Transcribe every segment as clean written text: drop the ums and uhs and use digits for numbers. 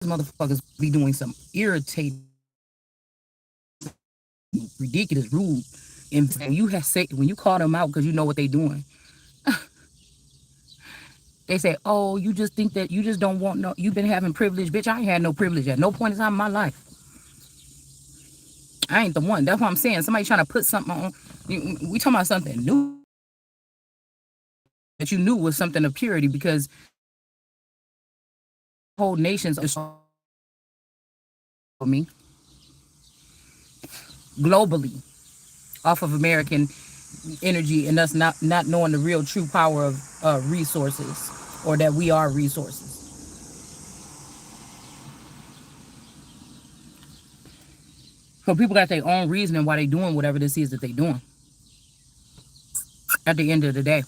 motherfuckers be doing some irritating, ridiculous, rude, and you have say when you call them out because you know what they doing. They say, "Oh, you just think that you just don't want no. You've been having privilege, bitch. I ain't had no privilege at no point in time in my life. I ain't the one. That's what I'm saying. Somebody trying to put something on. We talking about something new that you knew was something of purity because whole nations are me globally off of American energy and us not knowing the real true power of resources or that we are resources. So people got their own reasoning why they doing whatever this is that they doing at the end of the day.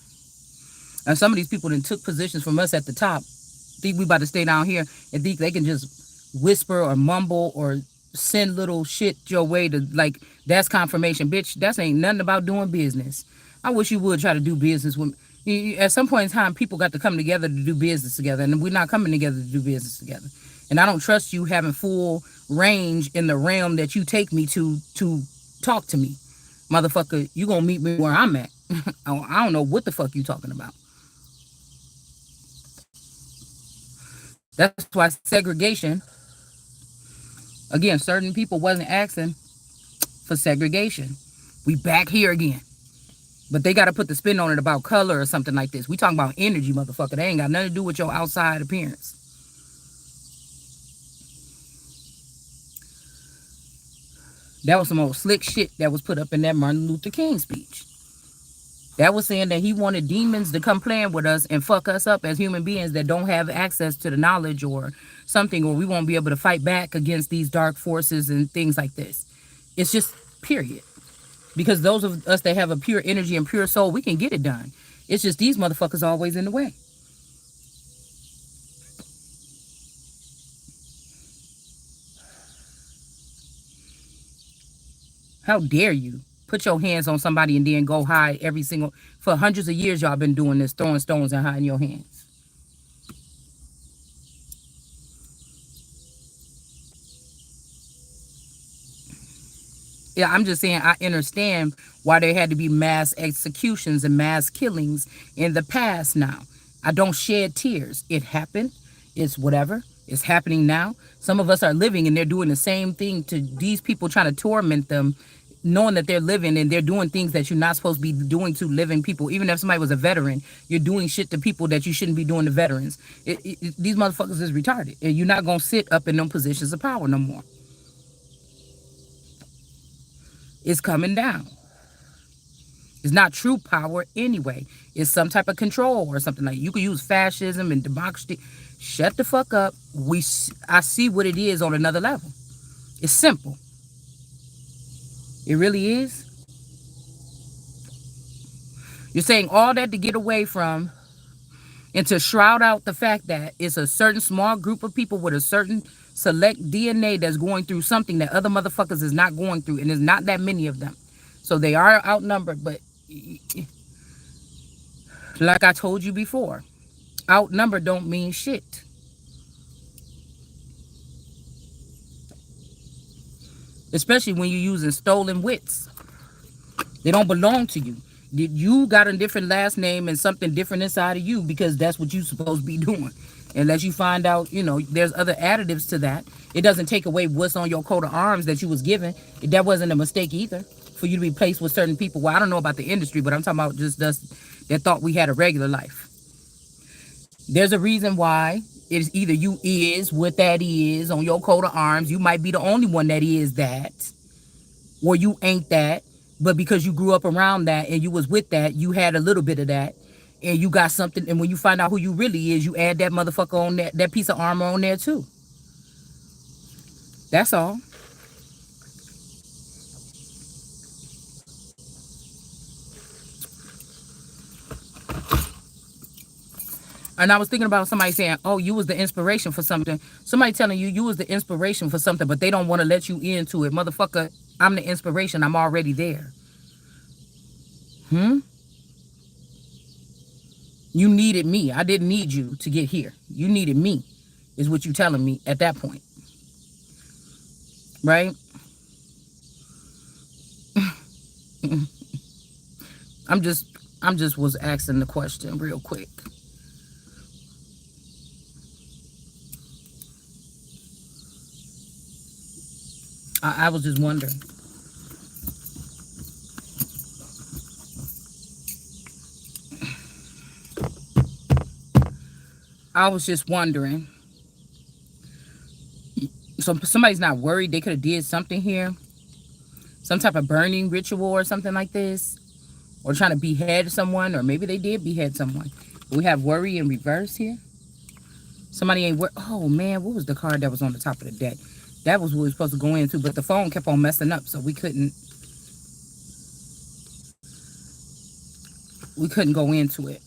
And some of these people then took positions from us at the top, think we about to stay down here and think they can just whisper or mumble or send little shit your way to like that's confirmation. Bitch, that's ain't nothing about doing business. I wish you would try to do business with me. At some point in time, people got to come together to do business together, and we're not coming together to do business together. And I don't trust you having full range in the realm that you take me to talk to me. Motherfucker, you gonna meet me where I'm at. I don't know what the fuck you talking about. That's why segregation, again, certain people wasn't asking for segregation. We back here again. But they got to put the spin on it about color or something like this. We talking about energy, motherfucker. They ain't got nothing to do with your outside appearance. That was some old slick shit that was put up in that Martin Luther King speech. That was saying that he wanted demons to come playing with us and fuck us up as human beings that don't have access to the knowledge or something, or we won't be able to fight back against these dark forces and things like this. It's just period. Because those of us that have a pure energy and pure soul, we can get it done. It's just these motherfuckers always in the way. How dare you put your hands on somebody and then go hide every single for hundreds of years y'all been doing this, throwing stones and hiding your hands. Yeah, I'm just saying I understand why there had to be mass executions and mass killings in the past now. I don't shed tears. It happened. It's whatever. It's happening now. Some of us are living and they're doing the same thing to these people trying to torment them, knowing that they're living and they're doing things that you're not supposed to be doing to living people. Even if somebody was a veteran, you're doing shit to people that you shouldn't be doing to veterans. These motherfuckers is retarded. And you're not going to sit up in them positions of power no more. It's coming down. It's not true power anyway. It's some type of control or something like you could use fascism and democracy. Shut the fuck up. I see what it is on another level. It's simple. It really is. You're saying all that to get away from and to shroud out the fact that it's a certain small group of people with a certain select DNA that's going through something that other motherfuckers is not going through, and there's not that many of them. So they are outnumbered, but like I told you before, outnumbered don't mean shit. Especially when you're using stolen wits. They don't belong to you. You got a different last name and something different inside of you because that's what you're supposed to be doing. Unless you find out, there's other additives to that. It doesn't take away what's on your coat of arms that you was given. That wasn't a mistake either for you to be placed with certain people. Well, I don't know about the industry, but I'm talking about just us that thought we had a regular life. There's a reason why it is either you is what that is on your coat of arms. You might be the only one that is that, or you ain't that. But because you grew up around that and you was with that, you had a little bit of that, and you got something. And when you find out who you really is, you add that motherfucker on that piece of armor on there too. That's all. And I was thinking about somebody saying, "Oh, you was the inspiration for something." Somebody telling you was the inspiration for something, but they don't want to let you into it, motherfucker. I'm the inspiration. I'm already there. Hmm. You needed me. I didn't need you to get here. You needed me. is what you telling me at that point, right? I'm just I'm just was asking the question real quick. I was just wondering. I was just wondering. So somebody's not worried they could have did something here, some type of burning ritual or something like this, or trying to behead someone, or maybe they did behead someone. We have worry in reverse here. Somebody ain't oh man, what was the card that was on the top of the deck? That was what we were supposed to go into, but the phone kept on messing up, so we couldn't go into it.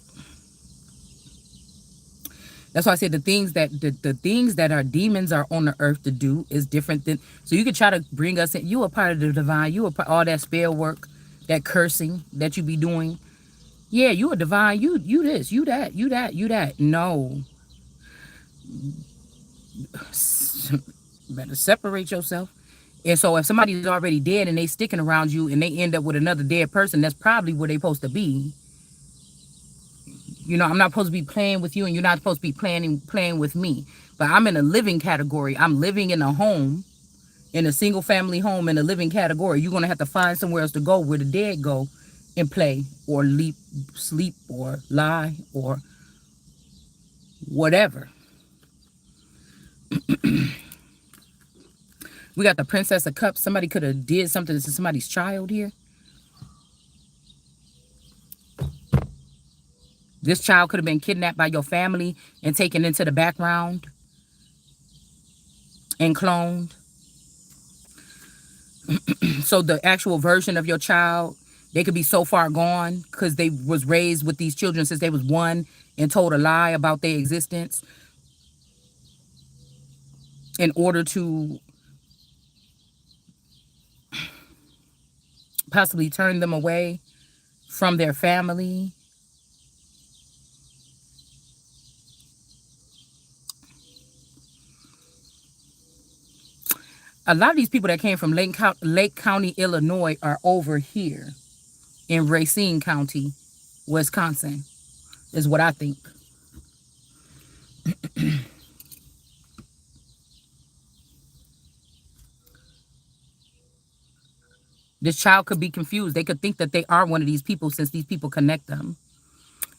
That's why I said the things that our demons are on the earth to do is different than. So you could try to bring us in. You are part of the divine. You are all that spell work, that cursing that you be doing. Yeah, you are divine. You this, you that, you that, you that. No, better separate yourself. And so if somebody's already dead and they sticking around you and they end up with another dead person, that's probably where they supposed to be. I'm not supposed to be playing with you, and you're not supposed to be playing with me. But I'm in a living category. I'm living in a home, in a single family home, in a living category. You're gonna have to find somewhere else to go where the dead go and play or sleep or lie or whatever. We got the Princess of Cups. Somebody could have did something to somebody's child here. This child could have been kidnapped by your family and taken into the background and cloned. So the actual version of your child, they could be so far gone because they was raised with these children since they was one and told a lie about their existence in order to possibly turn them away from their family. A lot of these people that came from Lake County, Illinois are over here in Racine County, Wisconsin, is what I think. This child could be confused. They could think that they are one of these people since these people connect them.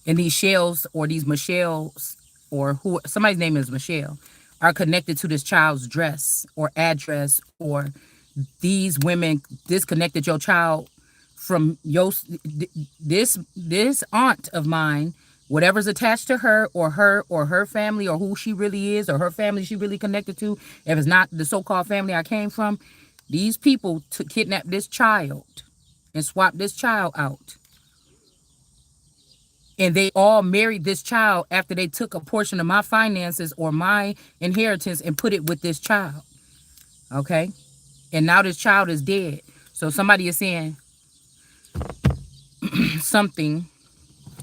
And these shells or these Michelles or who somebody's name is Michelle are connected to this child's dress or address, or these women disconnected your child from this aunt of mine, whatever's attached to her family, or who she really is, or her family she really connected to. If it's not the so-called family I came from, these people kidnap this child and swap this child out. And they all married this child after they took a portion of my finances or my inheritance and put it with this child. Okay? And now this child is dead. So somebody is saying something.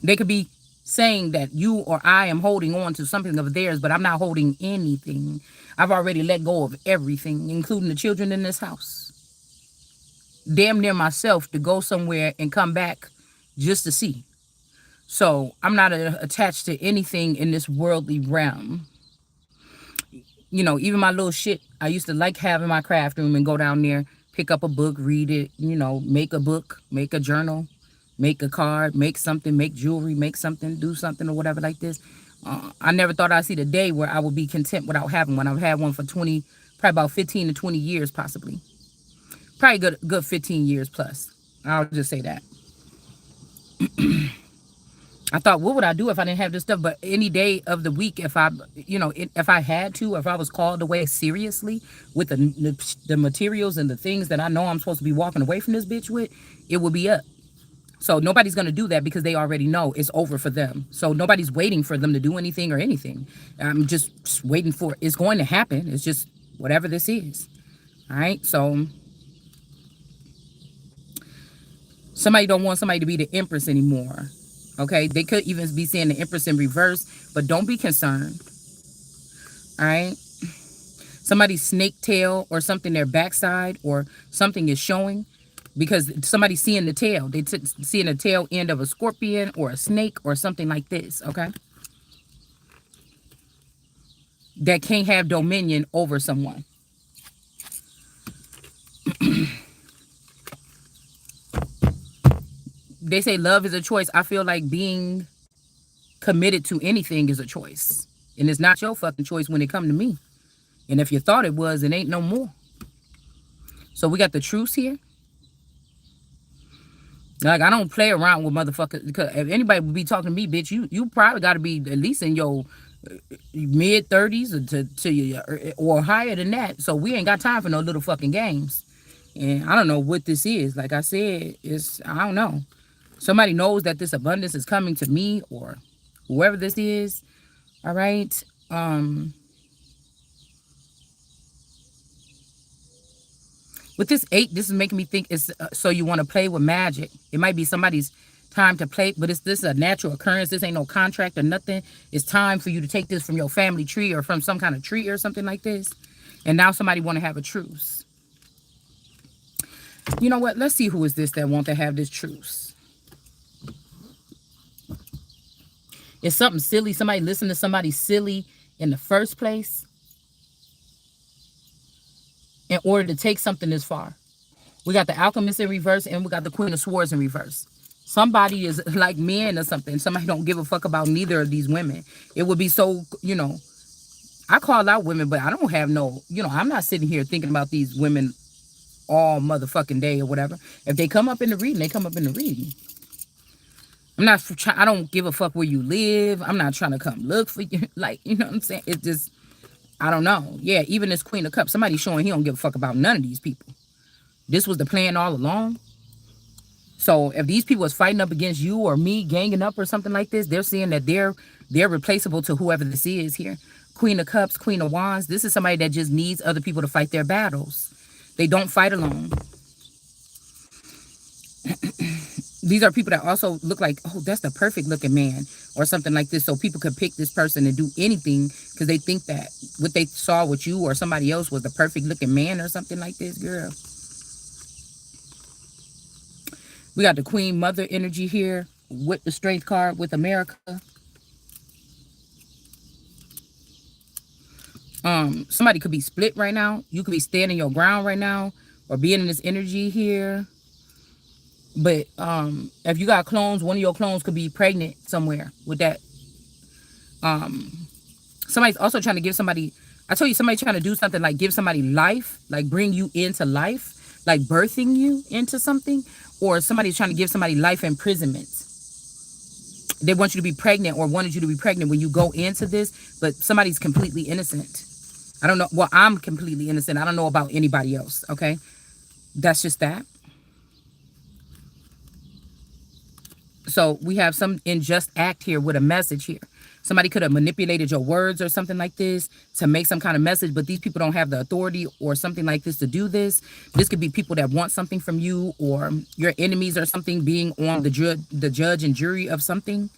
They could be saying that you or I am holding on to something of theirs, but I'm not holding anything. I've already let go of everything, including the children in this house. Damn near myself to go somewhere and come back just to see. So I'm not attached to anything in this worldly realm. Even my little shit, I used to like having my craft room and go down there, pick up a book, read it, make a book, make a journal, make a card, make something, make jewelry, make something, do something or whatever like this. I never thought I'd see the day where I would be content without having one. I've had one for probably about 15 to 20 years possibly. Probably good 15 years plus. I'll just say that. I thought, what would I do if I didn't have this stuff? But any day of the week, if I had to, if I was called away seriously with the materials and the things that I know I'm supposed to be walking away from this bitch with, it would be up. So nobody's going to do that because they already know it's over for them. So nobody's waiting for them to do anything or anything. I'm just waiting for it's going to happen. It's just whatever this is. All right. So somebody don't want somebody to be the Empress anymore. Okay. They could even be seeing the Empress in reverse, but don't be concerned. All right. Somebody's snake tail or something, their backside or something is showing because somebody's seeing the tail. They seeing the tail end of a scorpion or a snake or something like this. Okay. That can't have dominion over someone. They say love is a choice. I feel like being committed to anything is a choice. And it's not your fucking choice when it come to me. And if you thought it was, it ain't no more. So we got the truce here. Like, I don't play around with motherfuckers. Because if anybody would be talking to me, bitch, you probably got to be at least in your mid 30s to your, or higher than that. So we ain't got time for no little fucking games. And I don't know what this is. Like I said, I don't know. Somebody knows that this abundance is coming to me or whoever this is. All right. With this 8, this is making me think it's so you want to play with magic. It might be somebody's time to play, but this is a natural occurrence. This ain't no contract or nothing. It's time for you to take this from your family tree or from some kind of tree or something like this. And now somebody want to have a truce. You know what? Let's see who is this that want to have this truce. It's something silly. Somebody listened to somebody silly in the first place in order to take something this far. We got the Alchemist in reverse and we got the Queen of Swords in reverse. Somebody is like men or something. Somebody don't give a fuck about neither of these women. It would be so, I call out women, but I don't have no, I'm not sitting here thinking about these women all motherfucking day or whatever. If they come up in the reading, they come up in the reading. I don't give a fuck where you live. I'm not trying to come look for you. Like, you know what I'm saying? It's just, I don't know. Yeah, even this Queen of Cups, somebody's showing he don't give a fuck about none of these people. This was the plan all along. So if these people is fighting up against you or me, ganging up or something like this, they're seeing that they're replaceable to whoever this is here. Queen of Cups, Queen of Wands. This is somebody that just needs other people to fight their battles. They don't fight alone. These are people that also look like, oh, that's the perfect looking man or something like this. So people could pick this person and do anything because they think that what they saw with you or somebody else was the perfect looking man or something like this, girl. We got the Queen Mother energy here with the Strength card with America. Somebody could be split right now. You could be standing your ground right now or being in this energy here. But if you got clones, one of your clones could be pregnant somewhere with that. Somebody's also trying to give somebody, I told you, somebody trying to do something like give somebody life, like bring you into life, like birthing you into something, or somebody's trying to give somebody life imprisonment. They want you to be pregnant or wanted you to be pregnant when you go into this, but somebody's completely innocent. I don't know. Well, I'm completely innocent. I don't know about anybody else, okay? That's just that. So we have some unjust act here with a message here. Somebody could have manipulated your words or something like this to make some kind of message, but these people don't have the authority or something like this to do this. This could be people that want something from you or your enemies or something being on the judge and jury of something.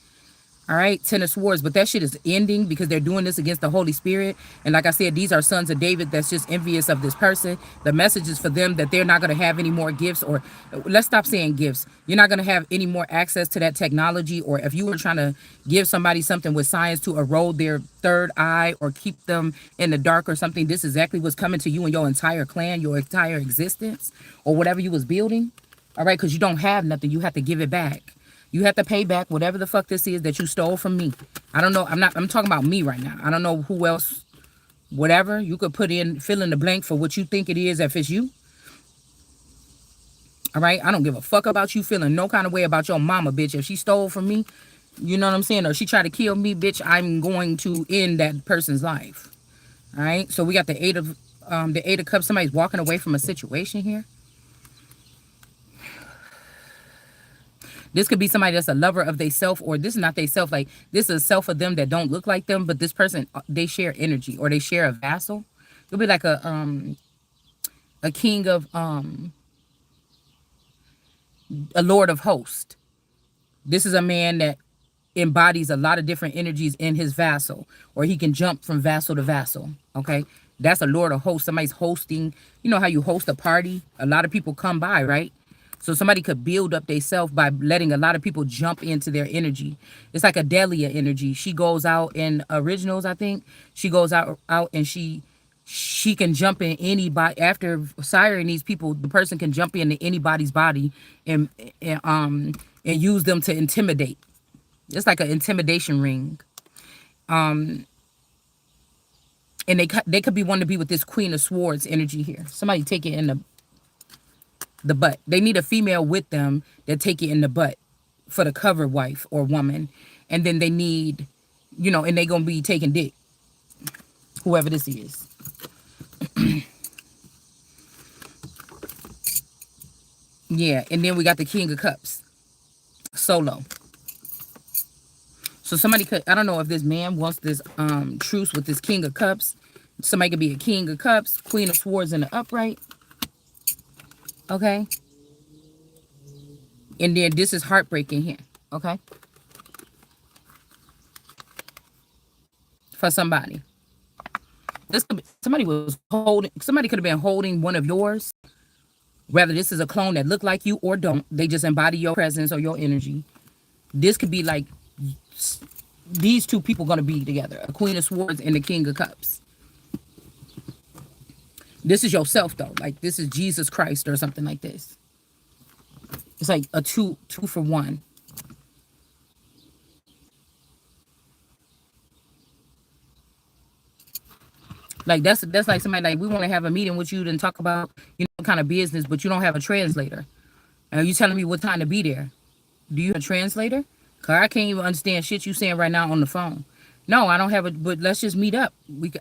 All right, Ten of Swords, but that shit is ending because they're doing this against the Holy Spirit. And like I said, these are sons of David that's just envious of this person. The message is for them that they're not going to have any more gifts, or let's stop saying gifts. You're not going to have any more access to that technology, or if you were trying to give somebody something with science to erode their third eye or keep them in the dark or something, this is exactly what's coming to you and your entire clan, your entire existence, or whatever you was building. All right, because you don't have nothing. You have to give it back. You have to pay back whatever the fuck this is that you stole from me. I don't know. I'm talking about me right now. I don't know who else, whatever. You could fill in the blank for what you think it is if it's you. All right. I don't give a fuck about you feeling no kind of way about your mama, bitch. If she stole from me, you know what I'm saying? Or she tried to kill me, bitch, I'm going to end that person's life. All right. So we got the Eight of Cups. Somebody's walking away from a situation here. This could be somebody that's a lover of they self, or this is not they self. Like, this is a self of them that don't look like them, but this person, they share energy or they share a vassal. It'll be like a king of, a lord of hosts. This is a man that embodies a lot of different energies in his vassal, or he can jump from vassal to vassal. Okay, that's a lord of hosts. Somebody's hosting. You know how you host a party? A lot of people come by, right? So somebody could build up themselves by letting a lot of people jump into their energy. It's like a Delia energy. She goes out in originals, I think. She goes out and she can jump in anybody. After siring these people, the person can jump into anybody's body and and use them to intimidate. It's like an intimidation ring. And they could be one to be with this Queen of Swords energy here. Somebody take it in the butt. They need a female with them that take it in the butt for the cover wife or woman. And then they need, and they gonna be taking dick. Whoever this is. Yeah, and then we got the King of Cups. Solo. So somebody could, I don't know if this man wants this truce with this King of Cups. Somebody could be a King of Cups, Queen of Swords in the upright. Okay. And then this is heartbreaking here. Okay. For somebody. Somebody could have been holding one of yours. Whether this is a clone that look like you or don't. They just embody your presence or your energy. This could be like these two people going to be together. A Queen of Swords and the King of Cups. This is yourself though. Like this is Jesus Christ or something like this. It's like a two for one. Like that's like somebody like, we want to have a meeting with you and talk about, kind of business, but you don't have a translator. Are you telling me what time to be there? Do you have a translator? Cause I can't even understand shit you saying right now on the phone. No, I don't have a, but let's just meet up.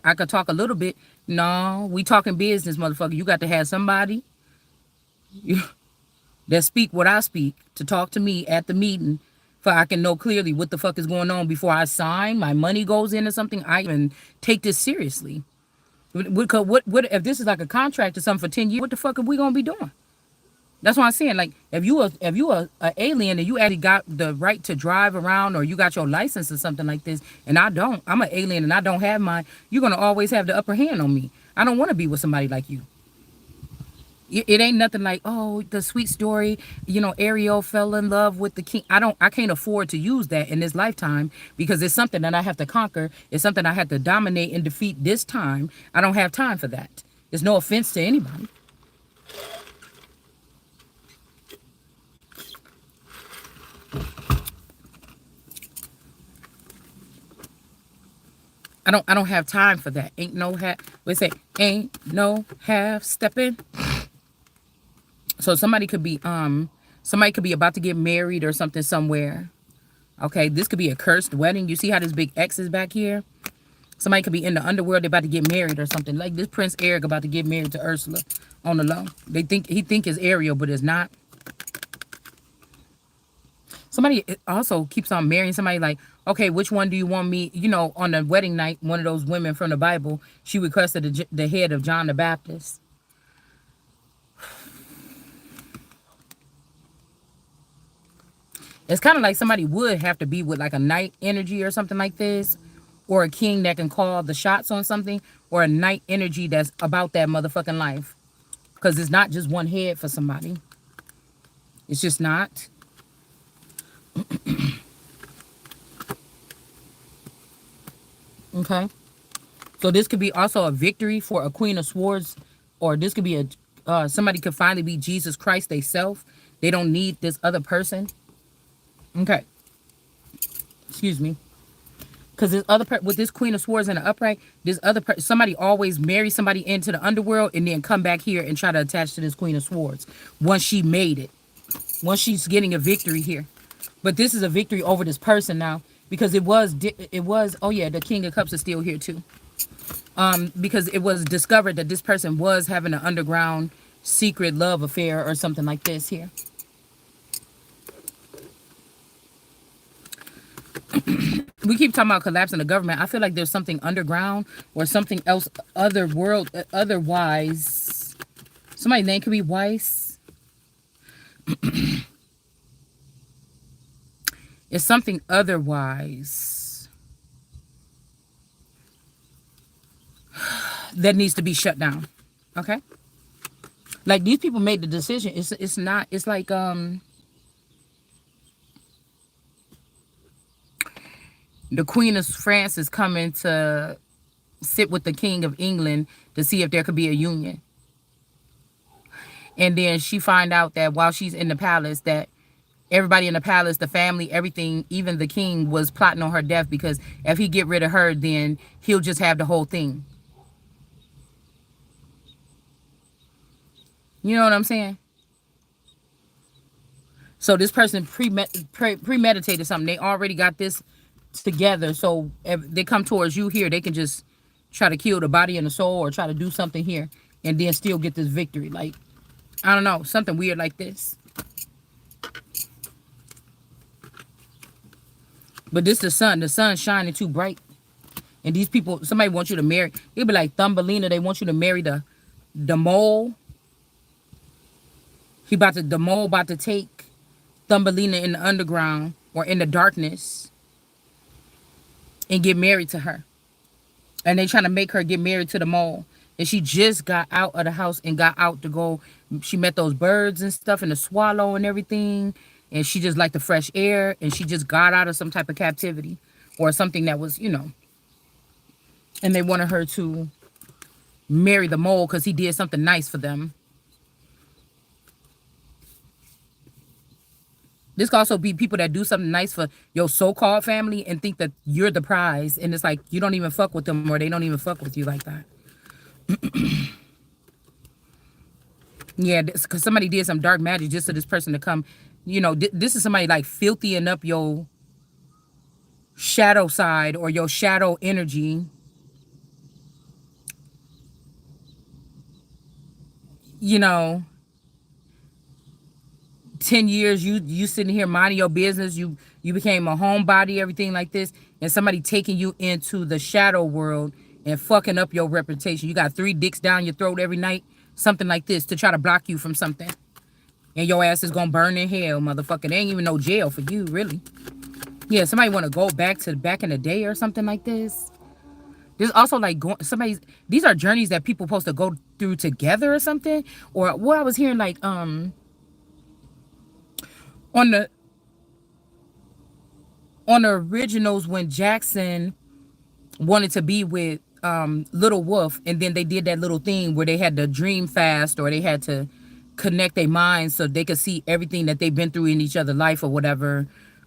I could talk a little bit. No, we talking business, motherfucker. You got to have somebody that speak what I speak to talk to me at the meeting, for I can know clearly what the fuck is going on before I sign. My money goes in or something. I even take this seriously. What if this is like a contract or something for 10 years? What the fuck are we gonna be doing? That's what I'm saying. Like if you are an alien and you actually got the right to drive around, or you got your license or something like this, and I don't, I'm an alien and I don't have mine, you're gonna always have the upper hand on me. I don't want to be with somebody like you. It ain't nothing like, oh, the sweet story, Ariel fell in love with the king. I can't afford to use that in this lifetime, because it's something that I have to conquer. It's something I have to dominate and defeat this time. I don't have time for that. There's no offense to anybody. I don't have time for that. Ain't no half stepping. So somebody could be about to get married or something somewhere. Okay, this could be a cursed wedding. You see how this big X is back here? Somebody could be in the underworld. They're about to get married or something. Like this Prince Eric about to get married to Ursula on the low. He think it's Ariel, but it's not. Somebody also keeps on marrying somebody like, okay, which one do you want me? On the wedding night, one of those women from the Bible, she requested the head of John the Baptist. It's kind of like somebody would have to be with like a knight energy or something like this, or a king that can call the shots on something, or a knight energy that's about that motherfucking life. Because it's not just one head for somebody. It's just not. Okay. So this could be also a victory for a Queen of Swords, or this could be somebody could finally be Jesus Christ themselves. They don't need this other person. Okay. Excuse me. Because this other with this Queen of Swords in the upright, this other somebody always marries somebody into the underworld and then come back here and try to attach to this Queen of Swords once she made it. Once she's getting a victory here. But this is a victory over this person now, because it was oh yeah, the King of Cups is still here too. Because it was discovered that this person was having an underground secret love affair or something like this here. We keep talking about collapsing the government. I feel like there's something underground or something else, otherwise. Somebody's name could be Weiss. It's something otherwise that needs to be shut down. Okay? Like these people made the decision. It's not, it's like the Queen of France is coming to sit with the King of England to see if there could be a union. And then she find out that while she's in the palace that everybody in the palace, the family, everything, even the king was plotting on her death because if he get rid of her, then he'll just have the whole thing. You know what I'm saying? So this person premeditated something. They already got this together. So if they come towards you here, they can just try to kill the body and the soul or try to do something here and then still get this victory. Like, I don't know, something weird like this. But this the sun. The sun's shining too bright. And these people, somebody wants you to marry. It'd be like Thumbelina. They want you to marry the mole. The mole about to take Thumbelina in the underground or in the darkness and get married to her. And they trying to make her get married to the mole. And she just got out of the house and got out to go. She met those birds and stuff and the swallow and everything. And she just liked the fresh air. And she just got out of some type of captivity or something that was, and they wanted her to marry the mole because he did something nice for them. This could also be people that do something nice for your so-called family and think that you're the prize. And it's like, you don't even fuck with them or they don't even fuck with you like that. Yeah, because somebody did some dark magic just for this person to come. This is somebody like filthying up your shadow side or your shadow energy. 10 years you sitting here minding your business, you became a homebody, everything like this, and somebody taking you into the shadow world and fucking up your reputation. You got 3 dicks down your throat every night, something like this, to try to block you from something. And your ass is gonna burn in hell, motherfucker. There ain't even no jail for you, really. Yeah, somebody want to go back in the day or something like this. There's also like these are journeys that people supposed to go through together or something. Or what I was hearing, like on the originals, when Jackson wanted to be with Little Wolf, and then they did that little thing where they had to dream fast or they had to connect their minds so they could see everything that they've been through in each other's life or whatever.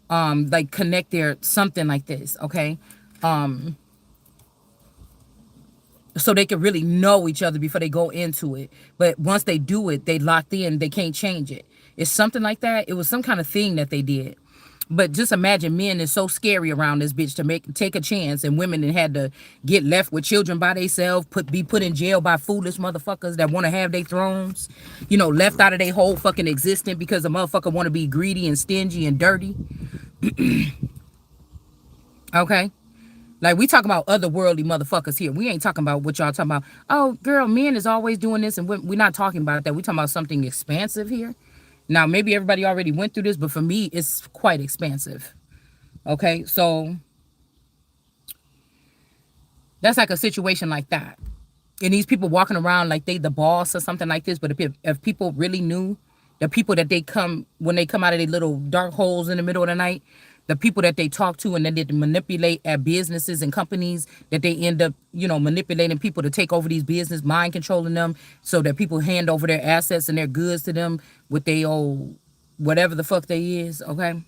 Like connect their something like this, okay? So they could really know each other before they go into it. But once they do it, they locked in, they can't change it. It's something like that. It was some kind of thing that they did. But just imagine, men is so scary around this bitch to take a chance, and women that had to get left with children by themselves, be put in jail by foolish motherfuckers that want to have their thrones, left out of their whole fucking existence because a motherfucker want to be greedy and stingy and dirty. Okay? Like, we talking about otherworldly motherfuckers here. We ain't talking about what y'all talking about. Oh, girl, men is always doing this, and we're not talking about that. We talking about something expansive here. Now, maybe everybody already went through this, but for me, it's quite expansive. Okay, so that's like a situation like that. And these people walking around like they the boss or something like this. But if people really knew the people that when they come out of their little dark holes in the middle of the night, the people that they talk to and then they manipulate at businesses and companies, that they end up, manipulating people to take over these business, mind controlling them so that people hand over their assets and their goods to them with their old whatever the fuck they is, okay?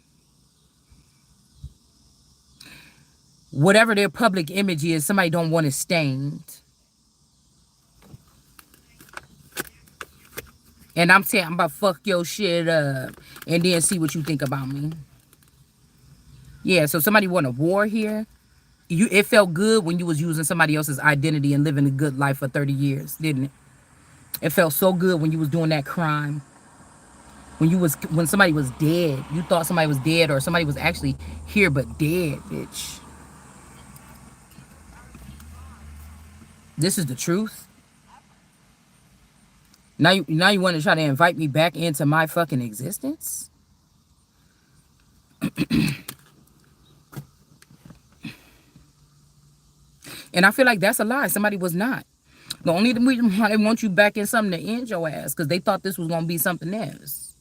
Whatever their public image is, somebody don't want it stained. And I'm saying I'm about to fuck your shit up and then see what you think about me. Yeah, so somebody want a war here. It felt good when you was using somebody else's identity and living a good life for 30 years, didn't it? It felt so good when you was doing that crime. When somebody was dead. You thought somebody was dead or somebody was actually here but dead, bitch. This is the truth. Now you want to try to invite me back into my fucking existence? And I feel like that's a lie. Somebody was not. The only reason why they want you back in something to end your ass, because they thought this was going to be something else.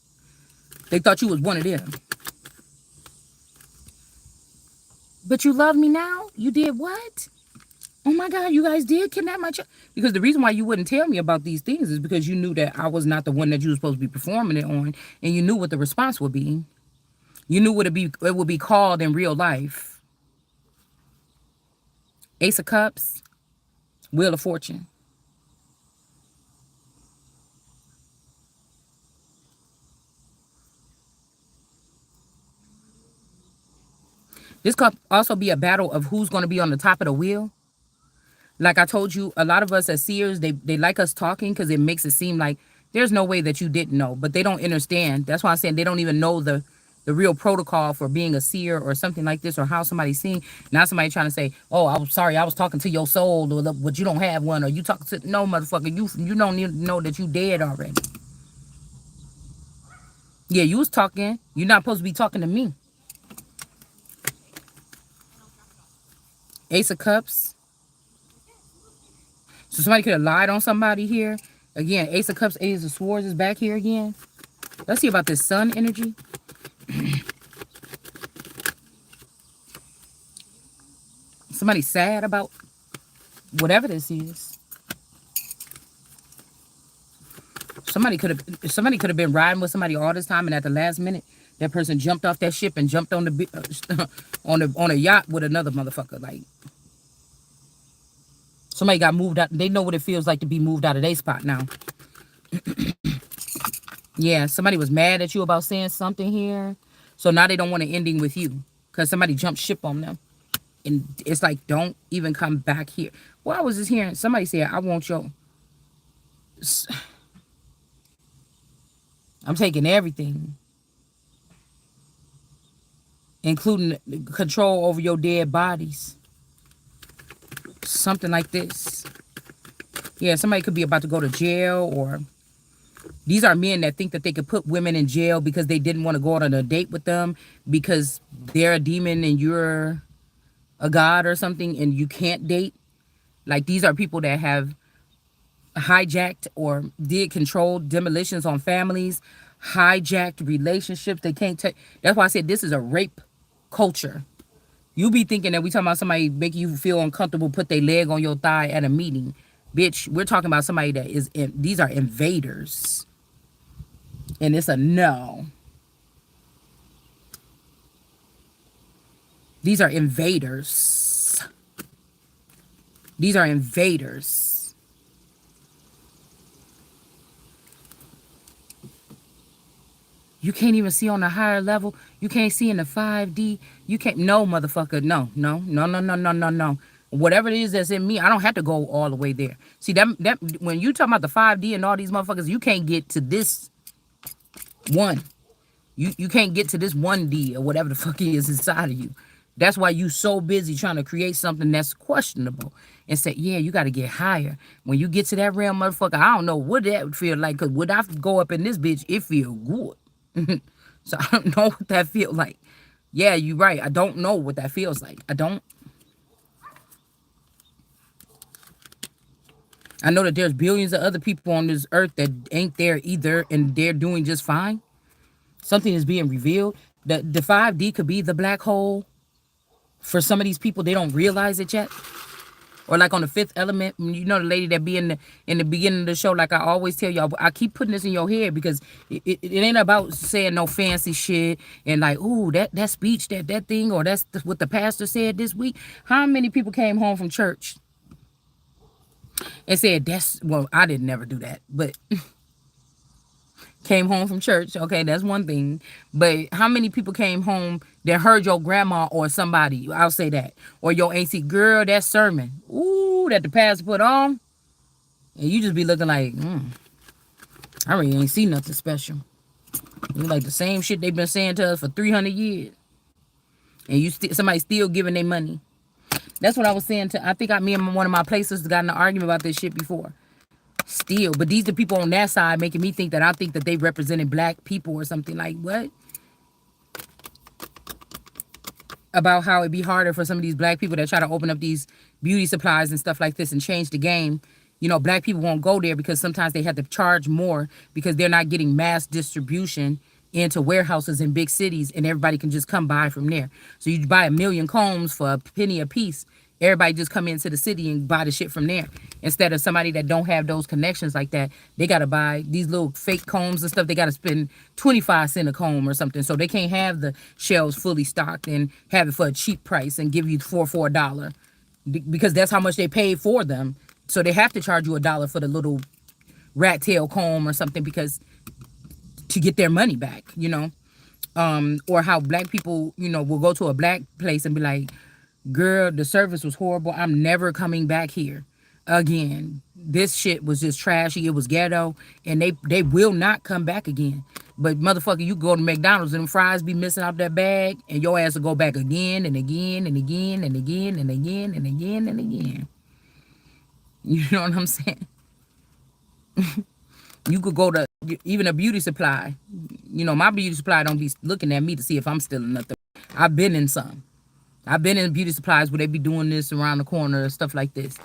They thought you was one of them. But you love me now? You did what? Oh my God, you guys did kidnap my child? Because the reason why you wouldn't tell me about these things is because you knew that I was not the one that you were supposed to be performing it on, and you knew what the response would be. You knew what it would be called in real life. Ace of Cups, Wheel of Fortune. This could also be a battle of who's going to be on the top of the wheel. Like I told you, a lot of us as seers, they like us talking because it makes it seem like there's no way that you didn't know, but they don't understand. That's why I'm saying they don't even know the real protocol for being a seer or something like this, or how somebody's seeing. Now somebody trying to say, oh, I was sorry, I was talking to your soul, but you don't have one, or you talking to, no, motherfucker, you don't even know that you dead already. Yeah, you was talking. You're not supposed to be talking to me. Ace of Cups. So somebody could have lied on somebody here. Again, Ace of Cups, Ace of Swords is back here again. Let's see about this sun energy. Somebody sad about whatever this is. Somebody could have been riding with somebody all this time, and at the last minute, that person jumped off that ship and jumped on the on a yacht with another motherfucker. Like somebody got moved out. They know what it feels like to be moved out of their spot now. Yeah, somebody was mad at you about saying something here, so now they don't want an ending with you because somebody jumped ship on them. And it's like, don't even come back here. Well, I was just hearing somebody say, I want your... I'm taking everything, including control over your dead bodies. Something like this. Yeah, somebody could be about to go to jail, or these are men that think that they could put women in jail because they didn't want to go out on a date with them because they're a demon and you're a god or something and you can't date. Like, these are people that have hijacked or did controlled demolitions on families, hijacked relationships. They can't take. That's why I said this is a rape culture. You be thinking that we talking about somebody making you feel uncomfortable, put their leg on your thigh at a meeting. Bitch, we're talking about somebody that is these are invaders. And it's a no. These are invaders. These are invaders. You can't even see on a higher level. You can't see in the 5D. You can't. No, motherfucker. No, no, no, no, no, no, no, no. Whatever it is that's in me, I don't have to go all the way there. See, that when you talking about the 5D and all these motherfuckers, you can't get to this one. You can't get to this 1D or whatever the fuck is inside of you. That's why you so busy trying to create something that's questionable and say, yeah, you got to get higher. When you get to that realm, motherfucker, I don't know what that would feel like, because when I go up in this bitch, it feel good. So I don't know what that feels like. Yeah, you're right. I don't know what that feels like. I don't. I know that there's billions of other people on this earth that ain't there either, and they're doing just fine. Something is being revealed. The 5D could be the black hole. For some of these people, they don't realize it yet. Or like on the Fifth Element, you know, the lady that be in the beginning of the show. Like I always tell y'all, I keep putting this in your head because it ain't about saying no fancy shit and like, ooh, that speech, that thing, or that's what the pastor said this week. How many people came home from church and said well, I didn't never do that, but came home from church. Okay, that's one thing. But how many people came home that heard your grandma or somebody, I'll say that, or your auntie, girl, that sermon, ooh, that the pastor put on, and you just be looking like, I really ain't see nothing special. You like the same shit they've been saying to us for 300 years. And you somebody still giving their money. That's what I was saying to, I think me and one of my places got in an argument about this shit before. Still, but these are people on that side making me think that I think that they represented black people or something. Like, what? about how it'd be harder for some of these black people that try to open up these beauty supplies and stuff like this and change the game. You know, black people won't go there because sometimes they have to charge more because they're not getting mass distribution into warehouses in big cities, and everybody can just come by from there. So you buy a million combs for a penny a piece. Everybody just come into the city and buy the shit from there. Instead of somebody that don't have those connections like that, they gotta buy these little fake combs and stuff. They gotta spend 25 cents a comb or something. So they can't have the shelves fully stocked and have it for a cheap price and give you for a dollar. Because that's how much they paid for them. So they have to charge you $1 for the little rat tail comb or something, because to get their money back, you know. Or how black people, you know, will go to a black place and be like, girl, the service was horrible. I'm never coming back here again. This shit was just trashy. It was ghetto. And they will not come back again. But motherfucker, you go to McDonald's and them fries be missing out that bag, and your ass will go back again and again and again and again and again and again and again. You know what I'm saying? You could go to even a beauty supply. You know, my beauty supply don't be looking at me to see if I'm stealing nothing. I've been in some. I've been in beauty supplies where they be doing this around the corner and stuff like this.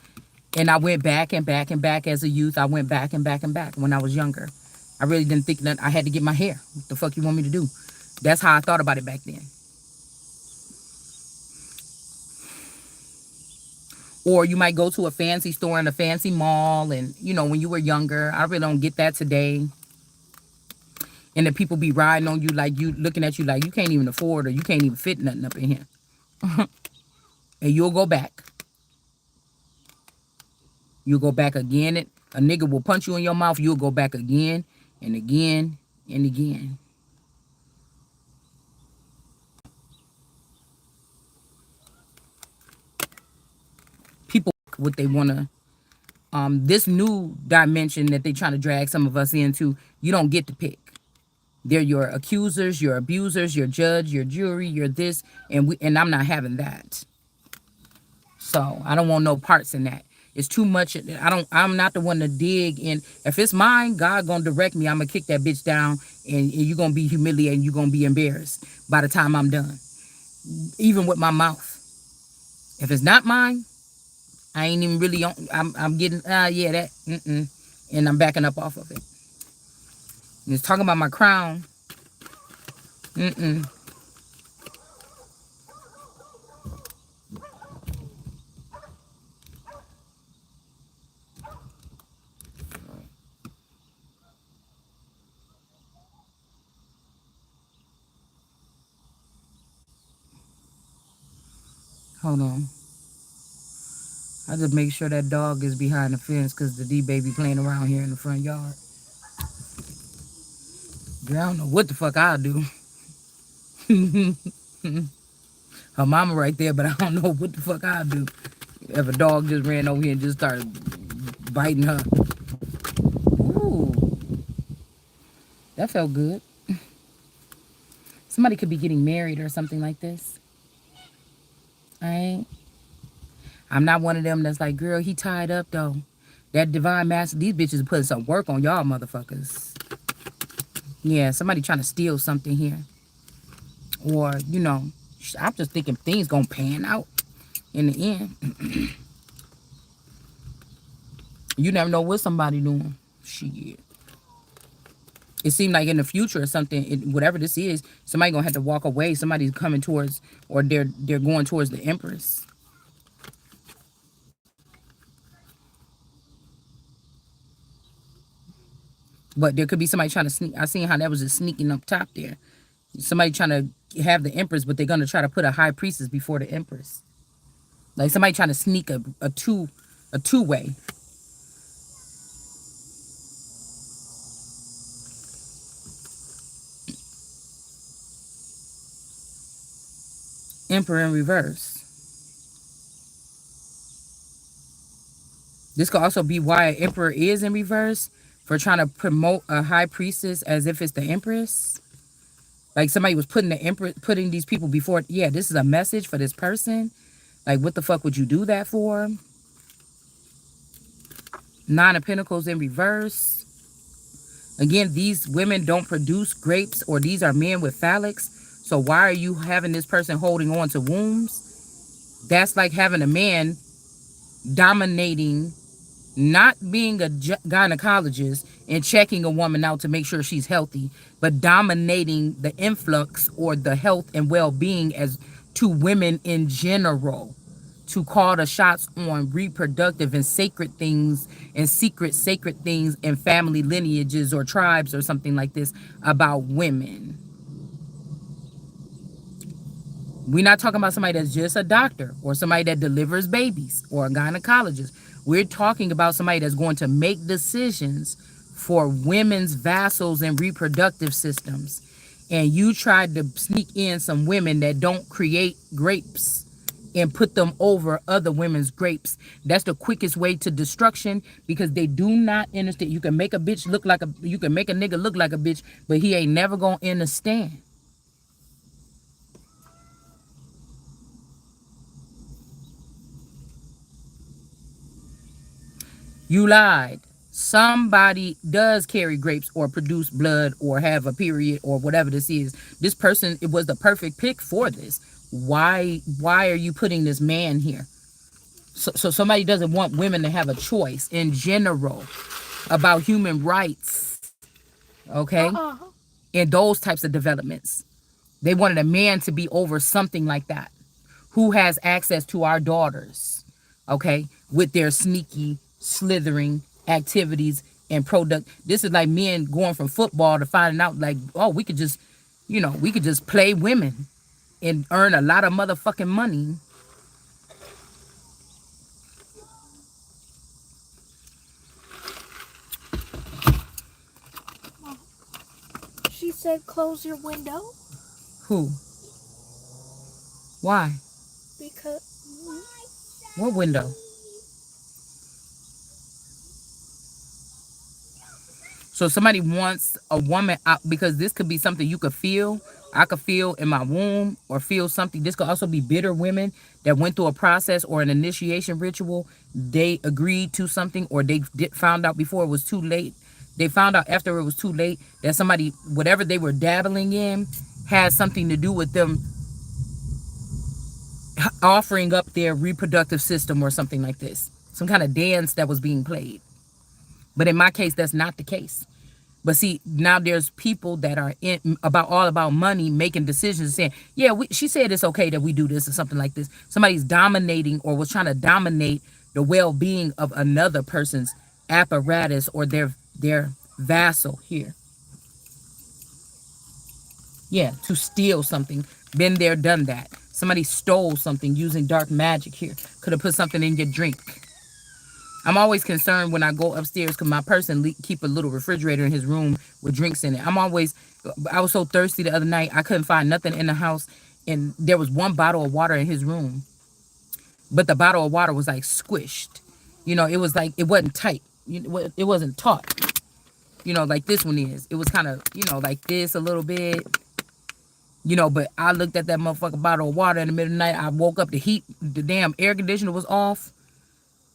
And I went back and back and back as a youth. I went back and back and back when I was younger. I really didn't think that I had to get my hair. What the fuck you want me to do? That's how I thought about it back then. Or you might go to a fancy store in a fancy mall, and, you know, when you were younger. I really don't get that today. And the people be riding on you like, you looking at you like you can't even afford, or you can't even fit nothing up in here. And you'll go back. You'll go back again. A nigga will punch you in your mouth. You'll go back again and again and again. People, what they want to, this new dimension that they trying to drag some of us into, you don't get to pick. They're your accusers, your abusers, your judge, your jury, your this, and I'm not having that. So I don't want no parts in that. It's too much. I'm not the one to dig in. If it's mine, God gonna direct me. I'm gonna kick that bitch down, and you're gonna be humiliated, and you're gonna be embarrassed by the time I'm done. Even with my mouth. If it's not mine, I ain't even really on. I'm getting yeah, that and I'm backing up off of it. And it's talking about my crown. Hold on. I just make sure that dog is behind the fence, because the D baby playing around here in the front yard. Girl, I don't know what the fuck I'll do. Her mama right there, but I don't know what the fuck I'll do if a dog just ran over here and just started biting her. Ooh, that felt good. Somebody could be getting married or something like this. I'm not one of them that's like, girl, he tied up though. That divine master, these bitches putting some work on y'all motherfuckers. Yeah, somebody trying to steal something here. Or, you know, I'm just thinking things gonna pan out in the end. You never know what somebody doing. Shit. It seemed like in the future or something, whatever this is, somebody gonna have to walk away. Somebody's coming towards, or they're going towards the Empress. But there could be somebody trying to sneak. I seen how that was just sneaking up top there. Somebody trying to have the Empress, but they're gonna try to put a high priestess before the Empress. Like somebody trying to sneak a two-way. Emperor in reverse. This could also be why an emperor is in reverse, for trying to promote a high priestess as if it's the Empress. Like somebody was putting the Empress, putting these people before. Yeah, this is a message for this person. Like, what the fuck would you do that for? Nine of Pentacles in reverse. Again, these women don't produce grapes, or these are men with phallics. So why are you having this person holding on to wombs? That's like having a man dominating, not being a gynecologist and checking a woman out to make sure she's healthy, but dominating the influx or the health and well-being as to women in general, to call the shots on reproductive and sacred things and secret sacred things and family lineages or tribes or something like this about women. We're not talking about somebody that's just a doctor or somebody that delivers babies or a gynecologist. We're talking about somebody that's going to make decisions for women's vassals and reproductive systems. And you tried to sneak in some women that don't create grapes and put them over other women's grapes. That's the quickest way to destruction, because they do not understand. You can make a bitch look like a, you can make a nigga look like a bitch, but he ain't never gonna understand. You lied. Somebody does carry grapes or produce blood or have a period or whatever this is. This person, it was the perfect pick for this. Why are you putting this man here? So somebody doesn't want women to have a choice in general about human rights, okay? And those types of developments. They wanted a man to be over something like that. Who has access to our daughters, okay, with their sneaky, slithering activities and product. This is like men going from football to finding out, like, oh, we could just, we could just play women and earn a lot of motherfucking money. She said close your window. Who? Why? Because What window? So somebody wants a woman out, because this could be something you could feel. I could feel in my womb or feel something. This could also be bitter women that went through a process or an initiation ritual. They agreed to something, or they found out before it was too late. They found out after it was too late that somebody, whatever they were dabbling in, had something to do with them offering up their reproductive system or something like this. Some kind of dance that was being played. But in my case, that's not the case. But see, now there's people that are all about money, making decisions, saying, yeah, she said it's okay that we do this or something like this. Somebody's dominating or was trying to dominate the well-being of another person's apparatus or their vassal here. Yeah, to steal something. Been there, done that. Somebody stole something using dark magic here. Could have put something in your drink. I'm always concerned when I go upstairs because my person keep a little refrigerator in his room with drinks in it. I was so thirsty the other night. I couldn't find nothing in the house. And there was one bottle of water in his room. But the bottle of water was like squished. It was like, it wasn't tight. It wasn't taut. Like this one is. It was kind of, like this a little bit. But I looked at that motherfucking bottle of water in the middle of the night. I woke up, the damn air conditioner was off.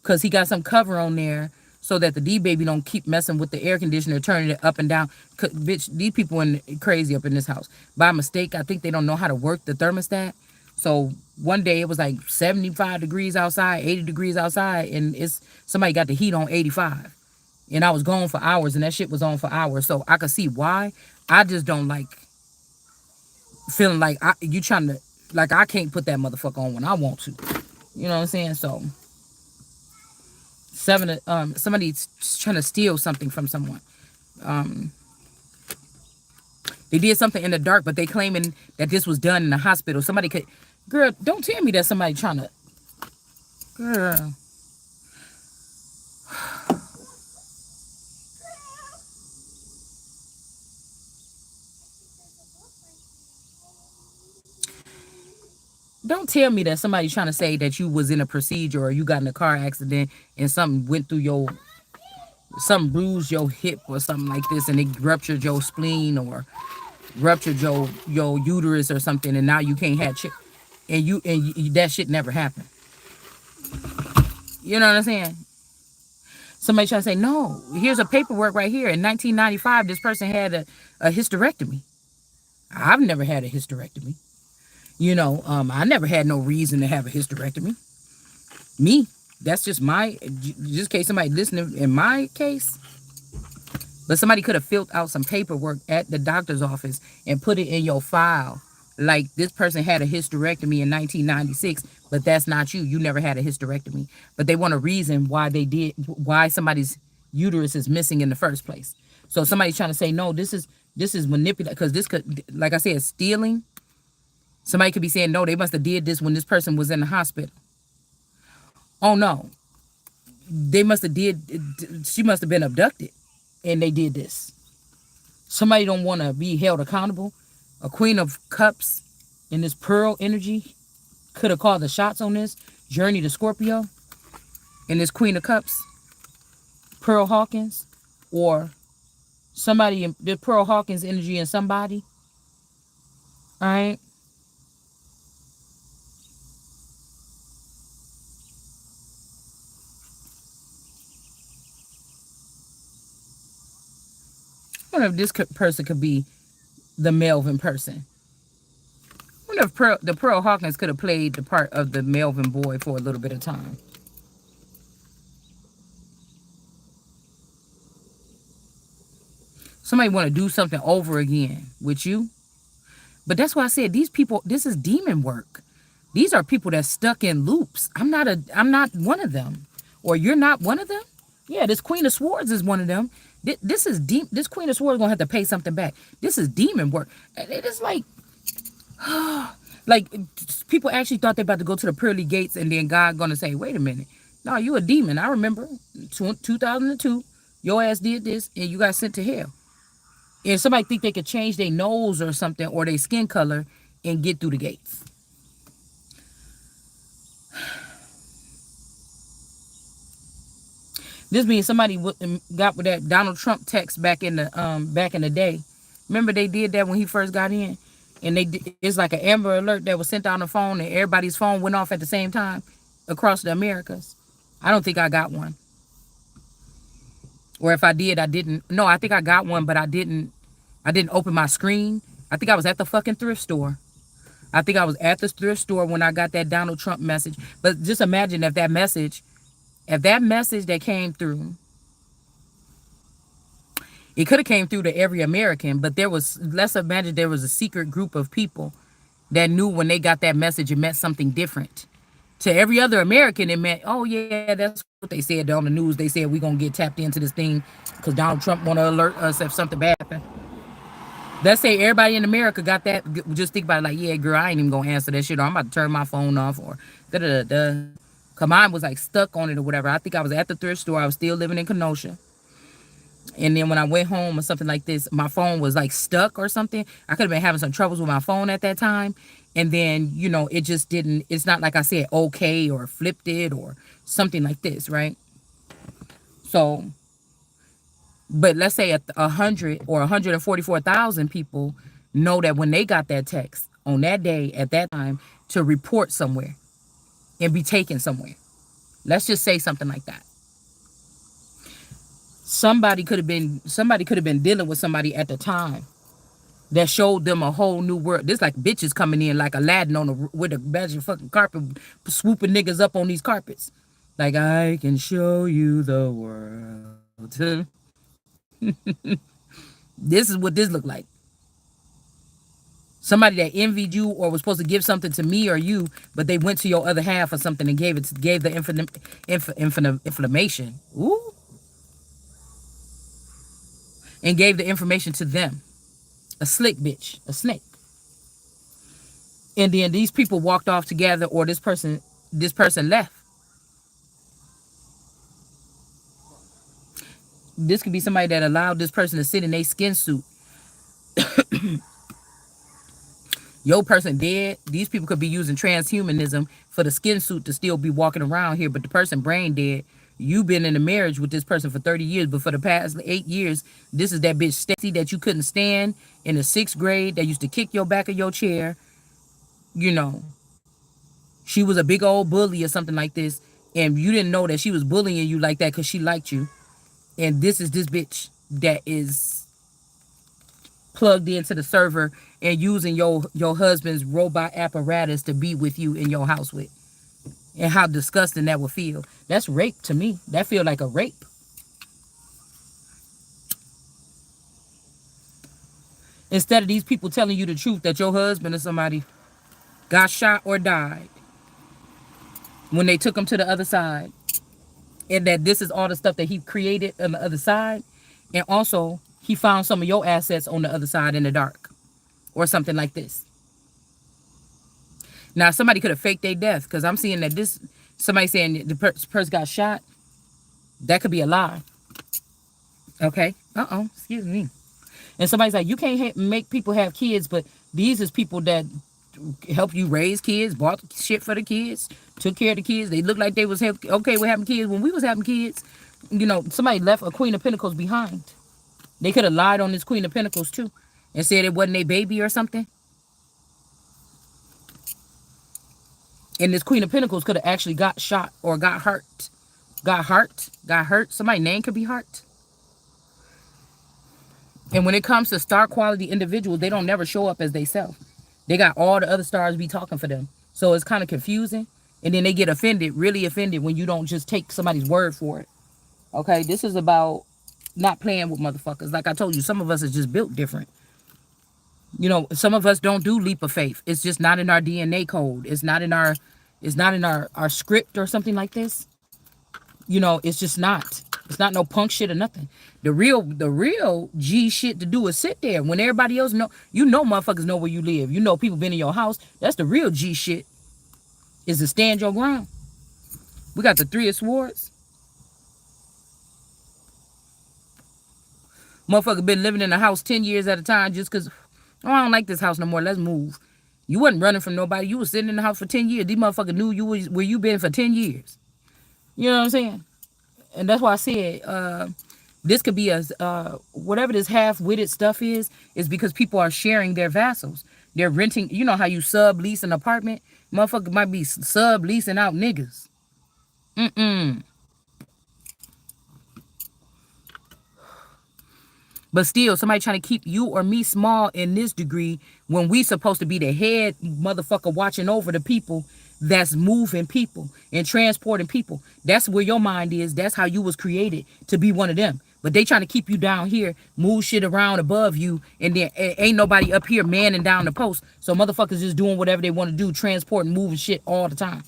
Because he got some cover on there so that the D-baby don't keep messing with the air conditioner, turning it up and down. Bitch, these people crazy up in this house. By mistake, I think they don't know how to work the thermostat. So one day it was like 75 degrees outside, 80 degrees outside, and somebody got the heat on 85. And I was gone for hours, and that shit was on for hours. So I could see why. I just don't like feeling like you trying to, like I can't put that motherfucker on when I want to. You know what I'm saying? So somebody's trying to steal something from someone. They did something in the dark, but they claiming that this was done in the hospital. Somebody could, girl, don't tell me that somebody trying to, girl. Don't tell me that somebody's trying to say that you was in a procedure or you got in a car accident and something went through some bruised your hip or something like this and it ruptured your spleen or ruptured your uterus or something, and now you can't have and that shit never happened. You know what I'm saying? Somebody trying to say, no, here's a paperwork right here. In 1995, this person had a hysterectomy. I've never had a hysterectomy. I never had no reason to have a hysterectomy. Me, that's just just in case somebody listening. In my case, but somebody could have filled out some paperwork at the doctor's office and put it in your file. Like this person had a hysterectomy in 1996, but that's not you. You never had a hysterectomy. But they want a reason why somebody's uterus is missing in the first place. So somebody's trying to say, no, this is manipulated because this could, like I said, stealing. Somebody could be saying, no, they must have did this when this person was in the hospital. Oh no, they must have did. She must have been abducted, and they did this. Somebody don't want to be held accountable. A queen of cups in this pearl energy could have called the shots on this journey to Scorpio and this queen of cups, Pearl Hawkins, or somebody in the Pearl Hawkins energy in somebody. All right. I wonder if this person could be the Melvin person. I wonder if the Pearl Hawkins could have played the part of the Melvin boy for a little bit of time. Somebody want to do something over again with you. But that's why I said these people, this is demon work. These are people that's stuck in loops. I'm not one of them. Or you're not one of them? Yeah, this Queen of Swords is one of them. This is deep. This Queen of Swords gonna have to pay something back. This is demon work. It is like people actually thought they about to go to the pearly gates, and then God gonna say, "Wait a minute, no, you a demon. I remember 2002, your ass did this, and you got sent to hell." And somebody think they could change their nose or something or their skin color and get through the gates. This means somebody got with that Donald Trump text back in the day. Remember they did that when he first got in, and it's like an Amber Alert that was sent on the phone, and everybody's phone went off at the same time across the Americas. I don't think I got one, or if I did, I didn't. No, I think I got one, but I didn't. I didn't open my screen. I think I was at the fucking thrift store. I think I was at the thrift store when I got that Donald Trump message. But just imagine if that message that came through, it could have came through to every American, but let's imagine there was a secret group of people that knew when they got that message it meant something different. To every other American, it meant, oh yeah, that's what they said on the news. They said we're gonna get tapped into this thing because Donald Trump want to alert us if something bad happened. Let's say everybody in America got that. Just think about it like, yeah, girl, I ain't even gonna answer that shit, or I'm about to turn my phone off, or da da da da. Cause mine was like stuck on it or whatever. I think I was at the thrift store. I was still living in Kenosha. And then when I went home or something like this, my phone was like stuck or something. I could have been having some troubles with my phone at that time. And then, it just didn't, it's not like I said okay or flipped it or something like this, right? So, but let's say 100 or 144,000 people know that when they got that text on that day at that time to report somewhere and be taken somewhere. Let's just say something like that. Somebody could have been dealing with somebody at the time that showed them a whole new world. This like bitches coming in like Aladdin with a magic fucking carpet, swooping niggas up on these carpets. Like, I can show you the world. This is what this looked like. Somebody that envied you or was supposed to give something to me or you, but they went to your other half or something and gave the information. Ooh. And gave the information to them. A slick bitch, a snake. And then these people walked off together, or this person left. This could be somebody that allowed this person to sit in a skin suit. Your person dead. These people could be using transhumanism for the skin suit to still be walking around here, but the person brain dead. You've been in a marriage with this person for 30 years, but for the past 8 years, this is that bitch Stacy that you couldn't stand in the 6th grade that used to kick your back of your chair. You know, she was a big old bully or something like this, and you didn't know that she was bullying you like that because she liked you. And this is this bitch that is plugged into the server and using your husband's robot apparatus to be with you in your house with, and how disgusting that would feel. That's rape to me. That feel like a rape. Instead of these people telling you the truth that your husband or somebody got shot or died when they took him to the other side, and that this is all the stuff that he created on the other side, and also he found some of your assets on the other side in the dark or something like this. Now somebody could have faked their death, because I'm seeing that this, somebody saying the person got shot. That could be a lie. Okay. Excuse me. And somebody's like, you can't make people have kids, but these is people that help you raise kids, bought shit for the kids, took care of the kids. They look like they was okay with having kids when we was having kids. You know, somebody left a Queen of Pentacles behind. They could have lied on this Queen of Pentacles too and said it wasn't a baby or something. And this Queen of Pentacles could have actually got shot or got hurt. Got hurt. Somebody's name could be Hurt. And when it comes to star quality individuals, they don't never show up as they self. They got all the other stars be talking for them. So it's kind of confusing. And then they get offended, really offended, when you don't just take somebody's word for it. Okay, this is about not playing with motherfuckers. Like I told you, some of us is just built different. You know, some of us don't do leap of faith. It's just not in our DNA code. It's not in our script or something like this. You know, it's just not. It's not no punk shit or nothing. The real G shit to do is sit there when everybody else know. You know, motherfuckers know where you live. You know, people been in your house. That's the real G shit. Is to stand your ground. We got the Three of Swords. Motherfucker been living in a house 10 years at a time just because, oh, I don't like this house no more. Let's move. You wasn't running from nobody. You was sitting in the house for 10 years. These motherfuckers knew you was where you been for 10 years. You know what I'm saying? And that's why I said this could be a whatever this half-witted stuff is because people are sharing their vassals. They're renting. You know how you sublease an apartment? Motherfucker might be subleasing out niggas. But still, somebody trying to keep you or me small in this degree when we supposed to be the head motherfucker watching over the people that's moving people and transporting people. That's where your mind is. That's how you was created, to be one of them. But they trying to keep you down here, move shit around above you, and then ain't nobody up here manning down the post. So motherfuckers just doing whatever they want to do, transporting, moving shit all the time.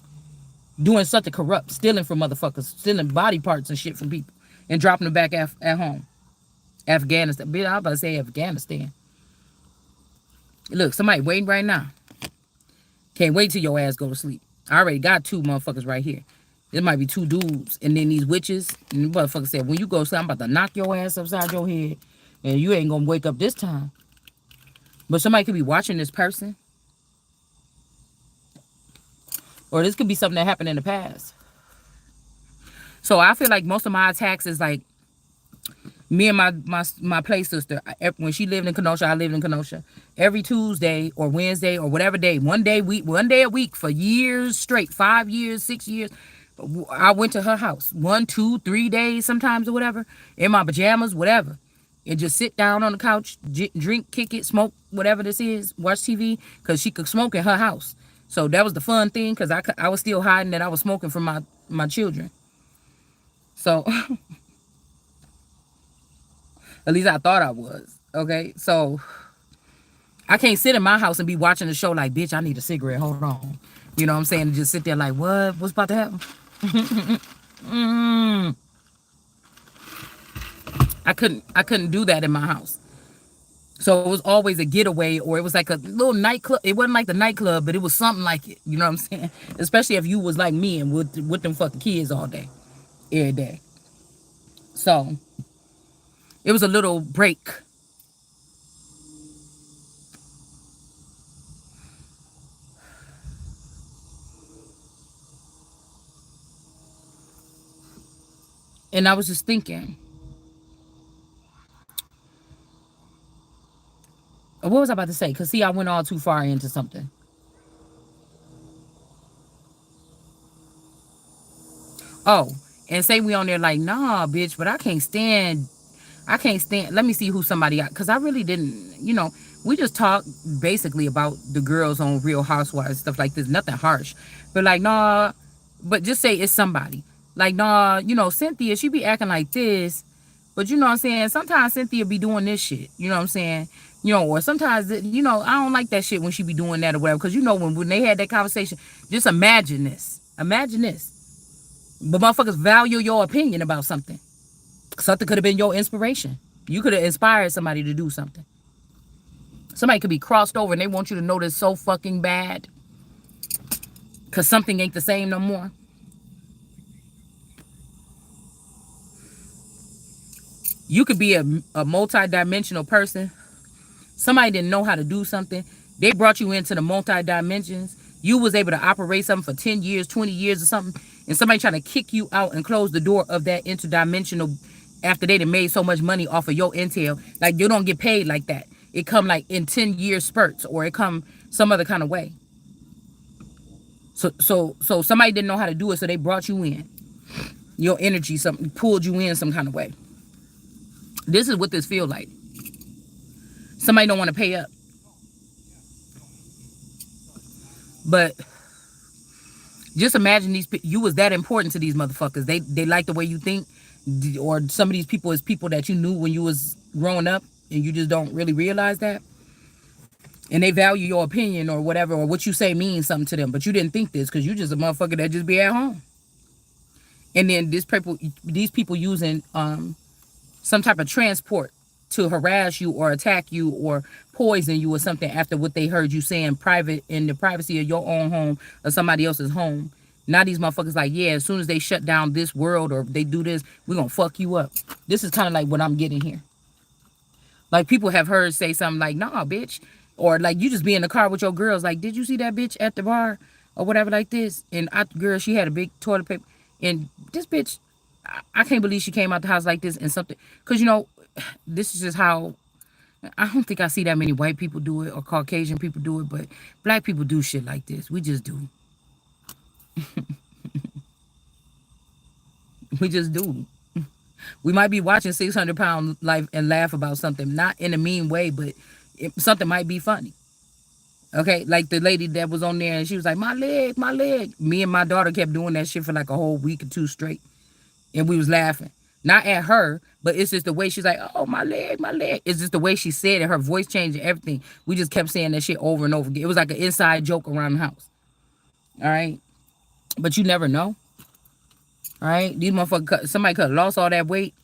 Doing something corrupt, stealing from motherfuckers, stealing body parts and shit from people, and dropping them back at home. Afghanistan. Bitch, I was about to say Afghanistan. Look, somebody waiting right now. Can't wait till your ass go to sleep. I already got two motherfuckers right here. There might be two dudes. And then these witches. And the motherfucker said, when you go to sleep, I'm about to knock your ass upside your head. And you ain't gonna wake up this time. But somebody could be watching this person. Or this could be something that happened in the past. So I feel like most of my attacks is like me and my play sister, when she lived in Kenosha, I lived in Kenosha. Every Tuesday or Wednesday or whatever day, one day a week for years straight, 5 years, 6 years, I went to her house 1, 2, 3 days sometimes or whatever, in my pajamas, whatever, and just sit down on the couch, drink, kick it, smoke, whatever this is, watch TV, because she could smoke in her house. So that was the fun thing, because I was still hiding that I was smoking from my children. So at least I thought I was. Okay, so I can't sit in my house and be watching the show like, bitch, I need a cigarette. Hold on. You know what I'm saying? And just sit there like, what? What's about to happen? I couldn't do that in my house. So it was always a getaway, or it was like a little nightclub. It wasn't like the nightclub, but it was something like it. You know what I'm saying? Especially if you was like me and with them fucking kids all day, every day. So it was a little break. And I was just thinking, what was I about to say? Because, see, I went all too far into something. Oh, and say we on there like, nah, bitch, but I can't stand I can't stand. Let me see who somebody got, because I really didn't. We just talk basically about the girls on Real Housewives, stuff like this. Nothing harsh, but like nah. But just say it's somebody. Like nah, Cynthia, she be acting like this, but you know what I'm saying. Sometimes Cynthia be doing this shit. You know what I'm saying. Or sometimes I don't like that shit when she be doing that or whatever. Because when they had that conversation, just imagine this. Imagine this. But motherfuckers value your opinion about something. Something could have been your inspiration. You could have inspired somebody to do something. Somebody could be crossed over and they want you to know this so fucking bad because something ain't the same no more. You could be a multi-dimensional person. Somebody didn't know how to do something. They brought you into the multi-dimensions. You was able to operate something for 10 years, 20 years or something. And somebody trying to kick you out and close the door of that interdimensional after they done made so much money off of your intel. Like, you don't get paid like that. It come like in 10-year spurts, or it come some other kind of way. So somebody didn't know how to do it, so they brought you in. Your energy, something pulled you in some kind of way. This is what this feel like. Somebody don't want to pay up. But just imagine you was that important to these motherfuckers. They like the way you think, or some of these people is people that you knew when you was growing up, and you just don't really realize that. And they value your opinion or whatever, or what you say means something to them. But you didn't think this because you just a motherfucker that just be at home. And then these people using some type of transport to harass you or attack you or poison you or something after what they heard you saying private in the privacy of your own home or somebody else's home. Now these motherfuckers like, yeah, as soon as they shut down this world or they do this, we're gonna fuck you up. This is kind of like what I'm getting here. Like, people have heard say something like, nah, bitch. Or like, you just be in the car with your girls, like, did you see that bitch at the bar or whatever like this? And girl, she had a big toilet paper. And this bitch, I can't believe she came out the house like this and something. Because, this is just how, I don't think I see that many white people do it or Caucasian people do it. But black people do shit like this. We just do. We just do. We might be watching 600-Pound Life and laugh about something, not in a mean way, but something might be funny. Okay, like the lady that was on there and she was like, my leg, my leg. Me and my daughter kept doing that shit for like a whole week or two straight. And we was laughing. Not at her, but it's just the way she's like, oh, my leg, my leg. It's just the way she said it, her voice changed and everything. We just kept saying that shit over and over again. It was like an inside joke around the house. All right? But you never know. All right? These motherfuckers, somebody could have lost all that weight.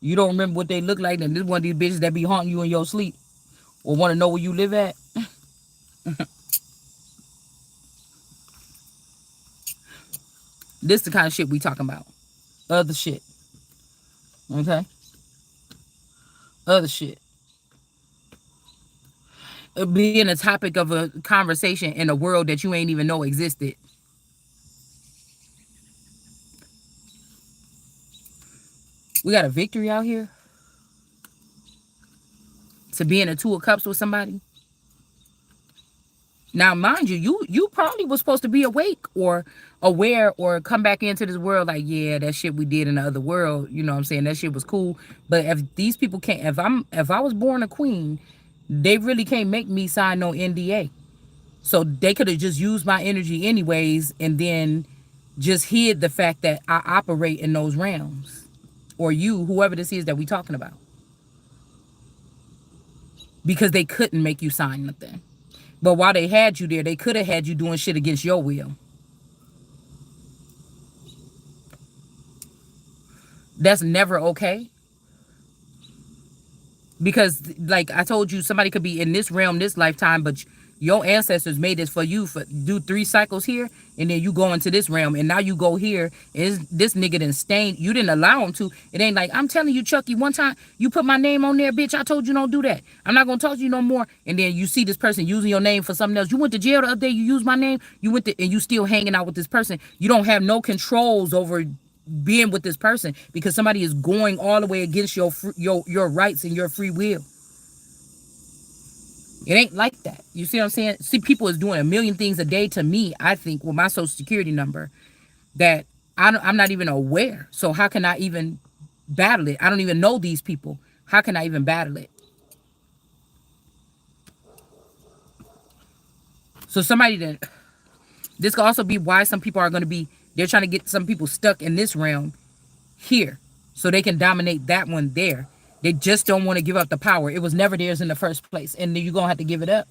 You don't remember what they look like, and this one of these bitches that be haunting you in your sleep or want to know where you live at. This the kind of shit we talking about. Other shit. Okay? Other shit. Being a topic of a conversation in a world that you ain't even know existed. We got a victory out here. To be in a two of cups with somebody. Now, mind you, you probably was supposed to be awake or aware or come back into this world like, yeah, that shit we did in the other world, you know what I'm saying? That shit was cool. But if these people can't, if I was born a queen, they really can't make me sign no NDA. So they could have just used my energy anyways and then just hid the fact that I operate in those realms. Or you, whoever this is that we talking about. Because they couldn't make you sign nothing. But while they had you there, they could have had you doing shit against your will. That's never okay. Because, like I told you, somebody could be in this realm this lifetime, but your ancestors made this for you for do 3 cycles here, and then you go into this realm, and now you go here. Is this nigga done stained? You didn't allow him to. It ain't like, I'm telling you, Chucky, one time you put my name on there, bitch. I told you don't do that. I'm not gonna talk to you no more. And then you see this person using your name for something else. You went to jail the other day. You used my name. You went to, and you still hanging out with this person. You don't have no controls over being with this person because somebody is going all the way against your rights and your free will. It ain't like that. You see what I'm saying? See, people is doing a million things a day to me, I think, with my social security number that I'm not even aware. So how can I even battle it? I don't even know these people. How can I even battle it? So somebody that this could also be why some people are going to be, they're trying to get some people stuck in this realm here so they can dominate that one there. They just don't want to give up the power. It was never theirs in the first place, and then you're going to have to give it up.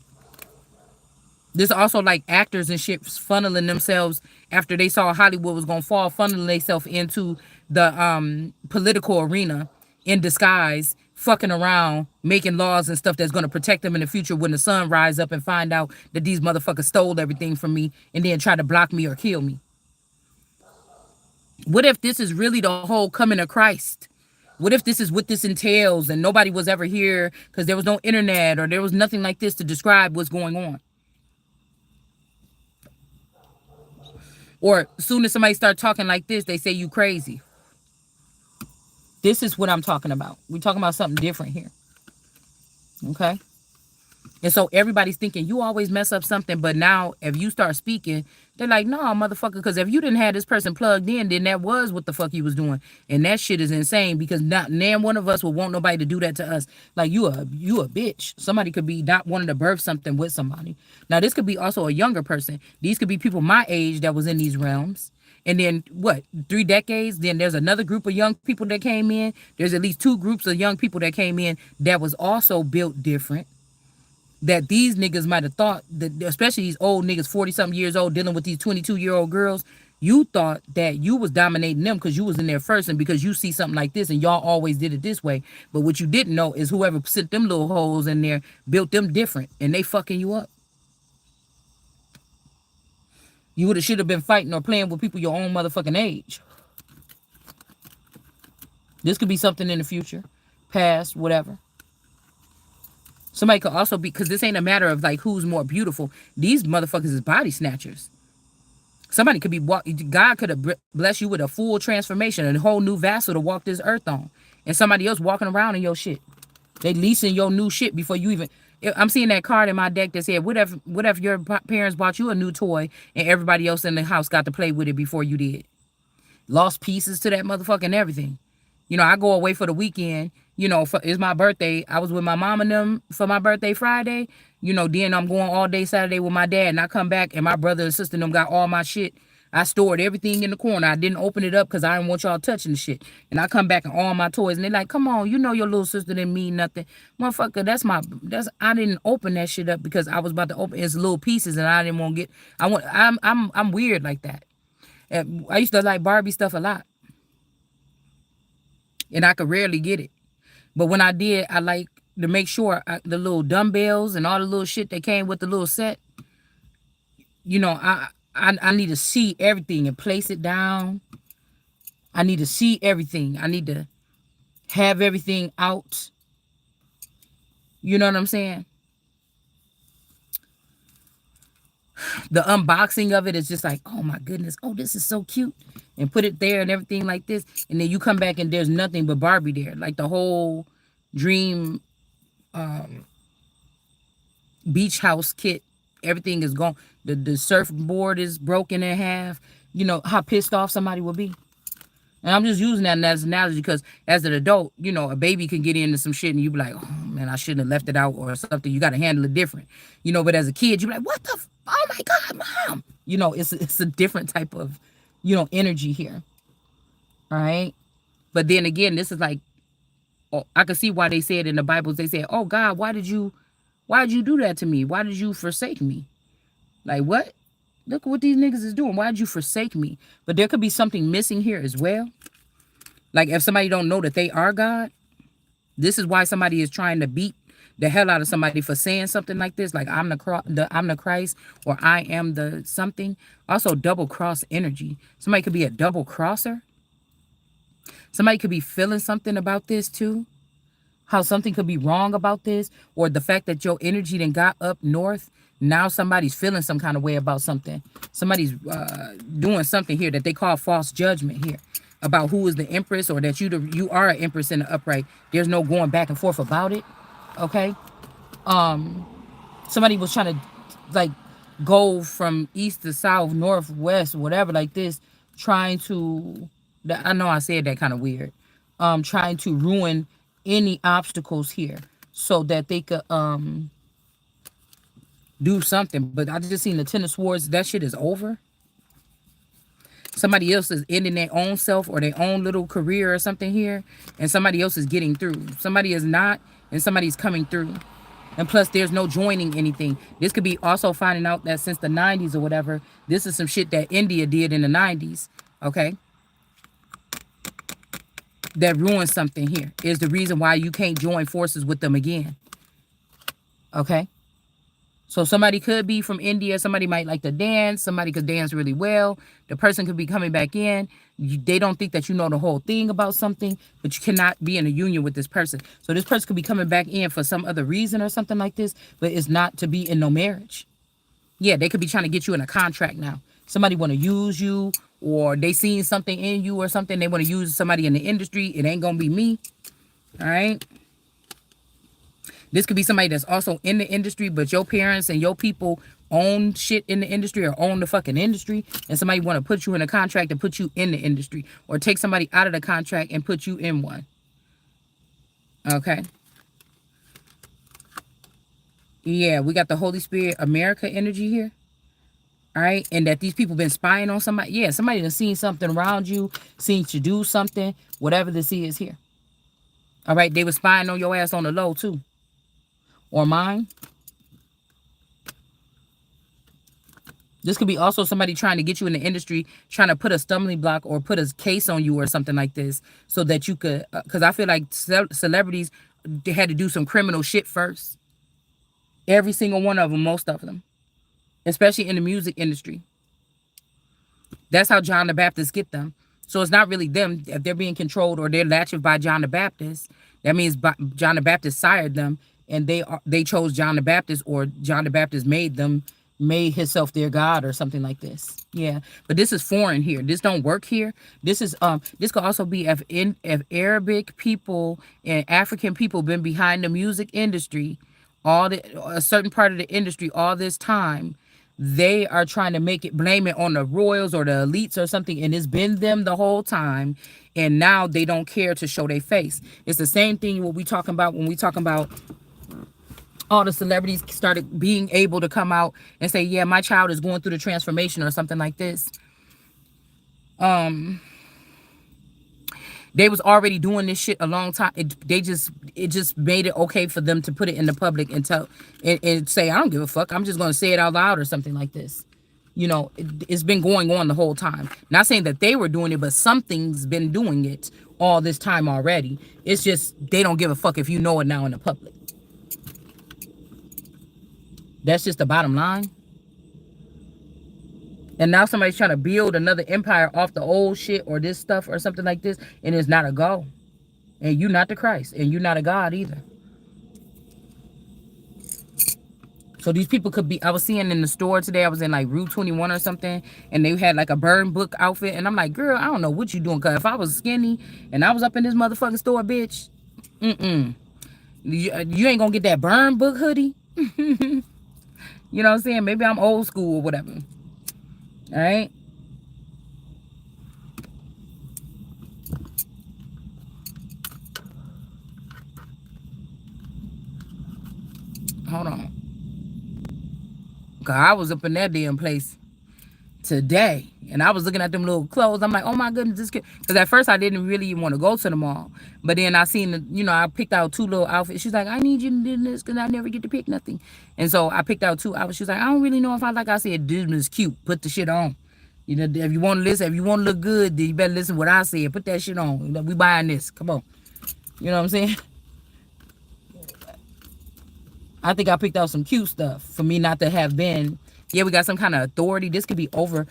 This also like actors and shit funneling themselves after they saw Hollywood was gonna fall, funneling themselves into the political arena in disguise, fucking around, making laws and stuff that's gonna protect them in the future when the sun rise up and find out that these motherfuckers stole everything from me and then try to block me or kill me. What if this is really the whole coming of Christ? What if this is what this entails and nobody was ever here because there was no internet or there was nothing like this to describe what's going on? Or as soon as somebody start talking like this, they say you crazy. This is what I'm talking about. We're talking about something different here. Okay? And so everybody's thinking you always mess up something, but now if you start speaking, they're like, no, motherfucker, because if you didn't have this person plugged in, then that was what the fuck you was doing. And that shit is insane because not nan one of us will want nobody to do that to us. Like you a bitch. Somebody could be not wanting to birth something with somebody. Now this could be also a younger person. These could be people my age that was in these realms. And then what, 3 decades? Then there's another group of young people that came in. There's at least 2 groups of young people that came in that was also built different, that these niggas might have thought that, especially these old niggas, 40 something years old, dealing with these 22-year-old girls, you thought that you was dominating them because you was in there first and because you see something like this and y'all always did it this way. But what you didn't know is whoever sent them little holes in there built them different and they fucking you up. You would have should have been fighting or playing with people your own motherfucking age. This could be something in the future, past, whatever. Somebody could also be, because this ain't a matter of like who's more beautiful. These motherfuckers is body snatchers. Somebody could be, God could have blessed you with a full transformation, a whole new vessel to walk this earth on. And somebody else walking around in your shit. They leasing your new shit before you even, I'm seeing that card in my deck that said, what if your parents bought you a new toy and everybody else in the house got to play with it before you did? Lost pieces to that motherfucker and everything. You know, I go away for the weekend. You know, it's my birthday. I was with my mom and them for my birthday Friday. You know, then I'm going all day Saturday with my dad. And I come back and my brother and sister and them got all my shit. I stored everything in the corner. I didn't open it up because I didn't want y'all touching the shit. And I come back and all my toys. And they're like, come on, you know your little sister didn't mean nothing. Motherfucker, I didn't open that shit up because I was about to open its little pieces and I didn't want to get, I'm weird like that. And I used to like Barbie stuff a lot. And I could rarely get it. But when I did, I like to make sure the little dumbbells and all the little shit that came with the little set, you know, I need to see everything and place it down. I need to see everything. I need to have everything out. You know what I'm saying? The unboxing of it is just like, oh my goodness, oh, this is so cute. And put it there and everything like this. And then you come back and there's nothing but Barbie there. Like the whole dream beach house kit, everything is gone. The surfboard is broken in half. You know how pissed off somebody would be. And I'm just using that as an analogy because as an adult, you know, a baby can get into some shit and you be like, oh man, I shouldn't have left it out or something. You got to handle it different. You know, but as a kid, you be like, what the, oh my God, mom. You know, it's a different type of, you know, energy here. All right. But then again, this is like, oh, I can see why they said in the Bibles, they said, oh God, why did you do that to me? Why did you forsake me? Like what? Look what these niggas is doing. Why did you forsake me? But there could be something missing here as well. Like if somebody don't know that they are God, this is why somebody is trying to beat the hell out of somebody for saying something like this. Like I'm the Christ or I am the something. Also double cross energy. Somebody could be a double crosser. Somebody could be feeling something about this too. How something could be wrong about this, or the fact that your energy then got up north. Now somebody's feeling some kind of way about something. Somebody's doing something here that they call false judgment here about who is the empress, or that you are an empress in the upright. There's no going back and forth about it. Okay. Somebody was trying to like go from east to south, north, west, whatever like this, trying to. I know I said that kind of weird. Trying to ruin any obstacles here so that they could do something. But I just seen the Ten of Swords. That shit is over. Somebody else is ending their own self or their own little career or something here, and somebody else is getting through. Somebody is not, and somebody's coming through. And plus, there's no joining anything. This could be also finding out that since the 90s or whatever, this is some shit that India did in the 90s, okay? That ruined something here. Is the reason why you can't join forces with them again, okay? So somebody could be from India. Somebody might like to dance. Somebody could dance really well. The person could be coming back in. They don't think that you know the whole thing about something, but you cannot be in a union with this person. So this person could be coming back in for some other reason or something like this, but it's not to be in no marriage. Yeah, they could be trying to get you in a contract now. Somebody want to use you, or they seen something in you or something. They want to use somebody in the industry. It ain't going to be me. All right. This could be somebody that's also in the industry, but your parents and your people own shit in the industry or own the fucking industry, and somebody want to put you in a contract and put you in the industry, or take somebody out of the contract and put you in one. Okay. Yeah, we got the Holy Spirit America energy here. All right. And that these people been spying on somebody. Yeah, somebody done seen something around you, seen you do something, whatever this is here. All right. They were spying on your ass on the low too. Or mine. This could be also somebody trying to get you in the industry, trying to put a stumbling block or put a case on you or something like this, so that you could, because I feel like celebrities, they had to do some criminal shit first. Every single one of them, most of them, especially in the music industry. That's how John the Baptist get them. So it's not really them. If they're being controlled or they're latched by John the Baptist, that means John the Baptist sired them, and they chose John the Baptist, or John the Baptist made himself their God or something like this. Yeah, but this is foreign here. This don't work here. This is this could also be if Arabic people and African people been behind the music industry, a certain part of the industry all this time. They are trying to make it, blame it on the royals or the elites or something, and it's been them the whole time, and now they don't care to show their face. It's the same thing what we talking about when we talking about all the celebrities started being able to come out and say, yeah, my child is going through the transformation or something like this. They was already doing this shit a long time. It just made it okay for them to put it in the public and tell and say, I don't give a fuck. I'm just gonna say it out loud or something like this. You know, it's been going on the whole time. Not saying that they were doing it, but something's been doing it all this time already. It's just they don't give a fuck if you know it now in the public. That's just the bottom line. And now somebody's trying to build another empire off the old shit or this stuff or something like this, and it's not a go. And you not the Christ, and you not a God either. So these people could be, I was seeing in the store today, I was in like Route 21 or something, and they had like a burn book outfit, and I'm like, girl, I don't know what you doing, because if I was skinny and I was up in this motherfucking store, bitch, you ain't gonna get that burn book hoodie. You know what I'm saying? Maybe I'm old school or whatever. All right. Hold on. Cause I was up in that damn place today, and I was looking at them little clothes. I'm like, oh my goodness, this kid. Because at first I didn't really even want to go to the mall, but then I seen I picked out two little outfits. She's like, I need you to do this because I never get to pick nothing. And so I picked out two outfits. She's like, I don't really know if I like. I said, this is cute. Put the shit on. You know, if you want to listen, if you want to look good, then you better listen to what I said. Put that shit on. We buying this. Come on. You know what I'm saying? I think I picked out some cute stuff for me not to have been. Yeah, we got some kind of authority. This could be over.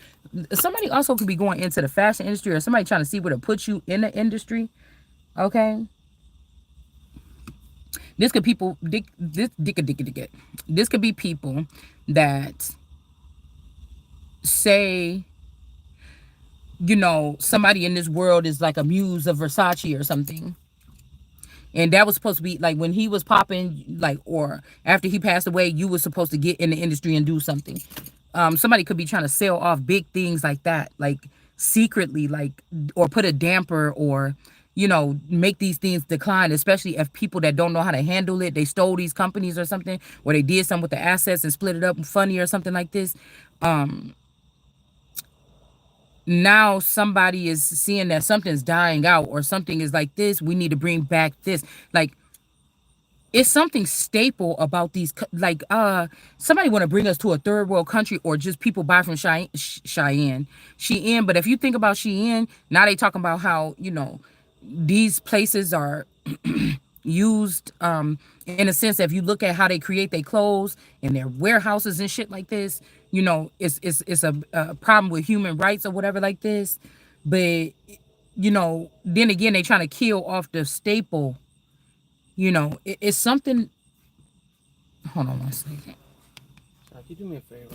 Somebody also could be going into the fashion industry, or somebody trying to see where to put you in the industry. Okay. This could This could be people that say, somebody in this world is like a muse of Versace or something. And that was supposed to be like when he was popping, like, or after he passed away, you were supposed to get in the industry and do something. Somebody could be trying to sell off big things like that, like secretly, like, or put a damper, or, make these things decline, especially if people that don't know how to handle it, they stole these companies or something, or they did something with the assets and split it up funny or something like this. Now somebody is seeing that something's dying out or something is like this. We need to bring back this. Like, it's something staple about these like somebody want to bring us to a third world country, or just people buy from Shein. But if you think about Shein, now they talking about how these places are used, in a sense. If you look at how they create their clothes and their warehouses and shit like this, it's a problem with human rights or whatever like this. But then again, they trying to kill off the staple. It's something. Hold on one second. Could you do me a favor?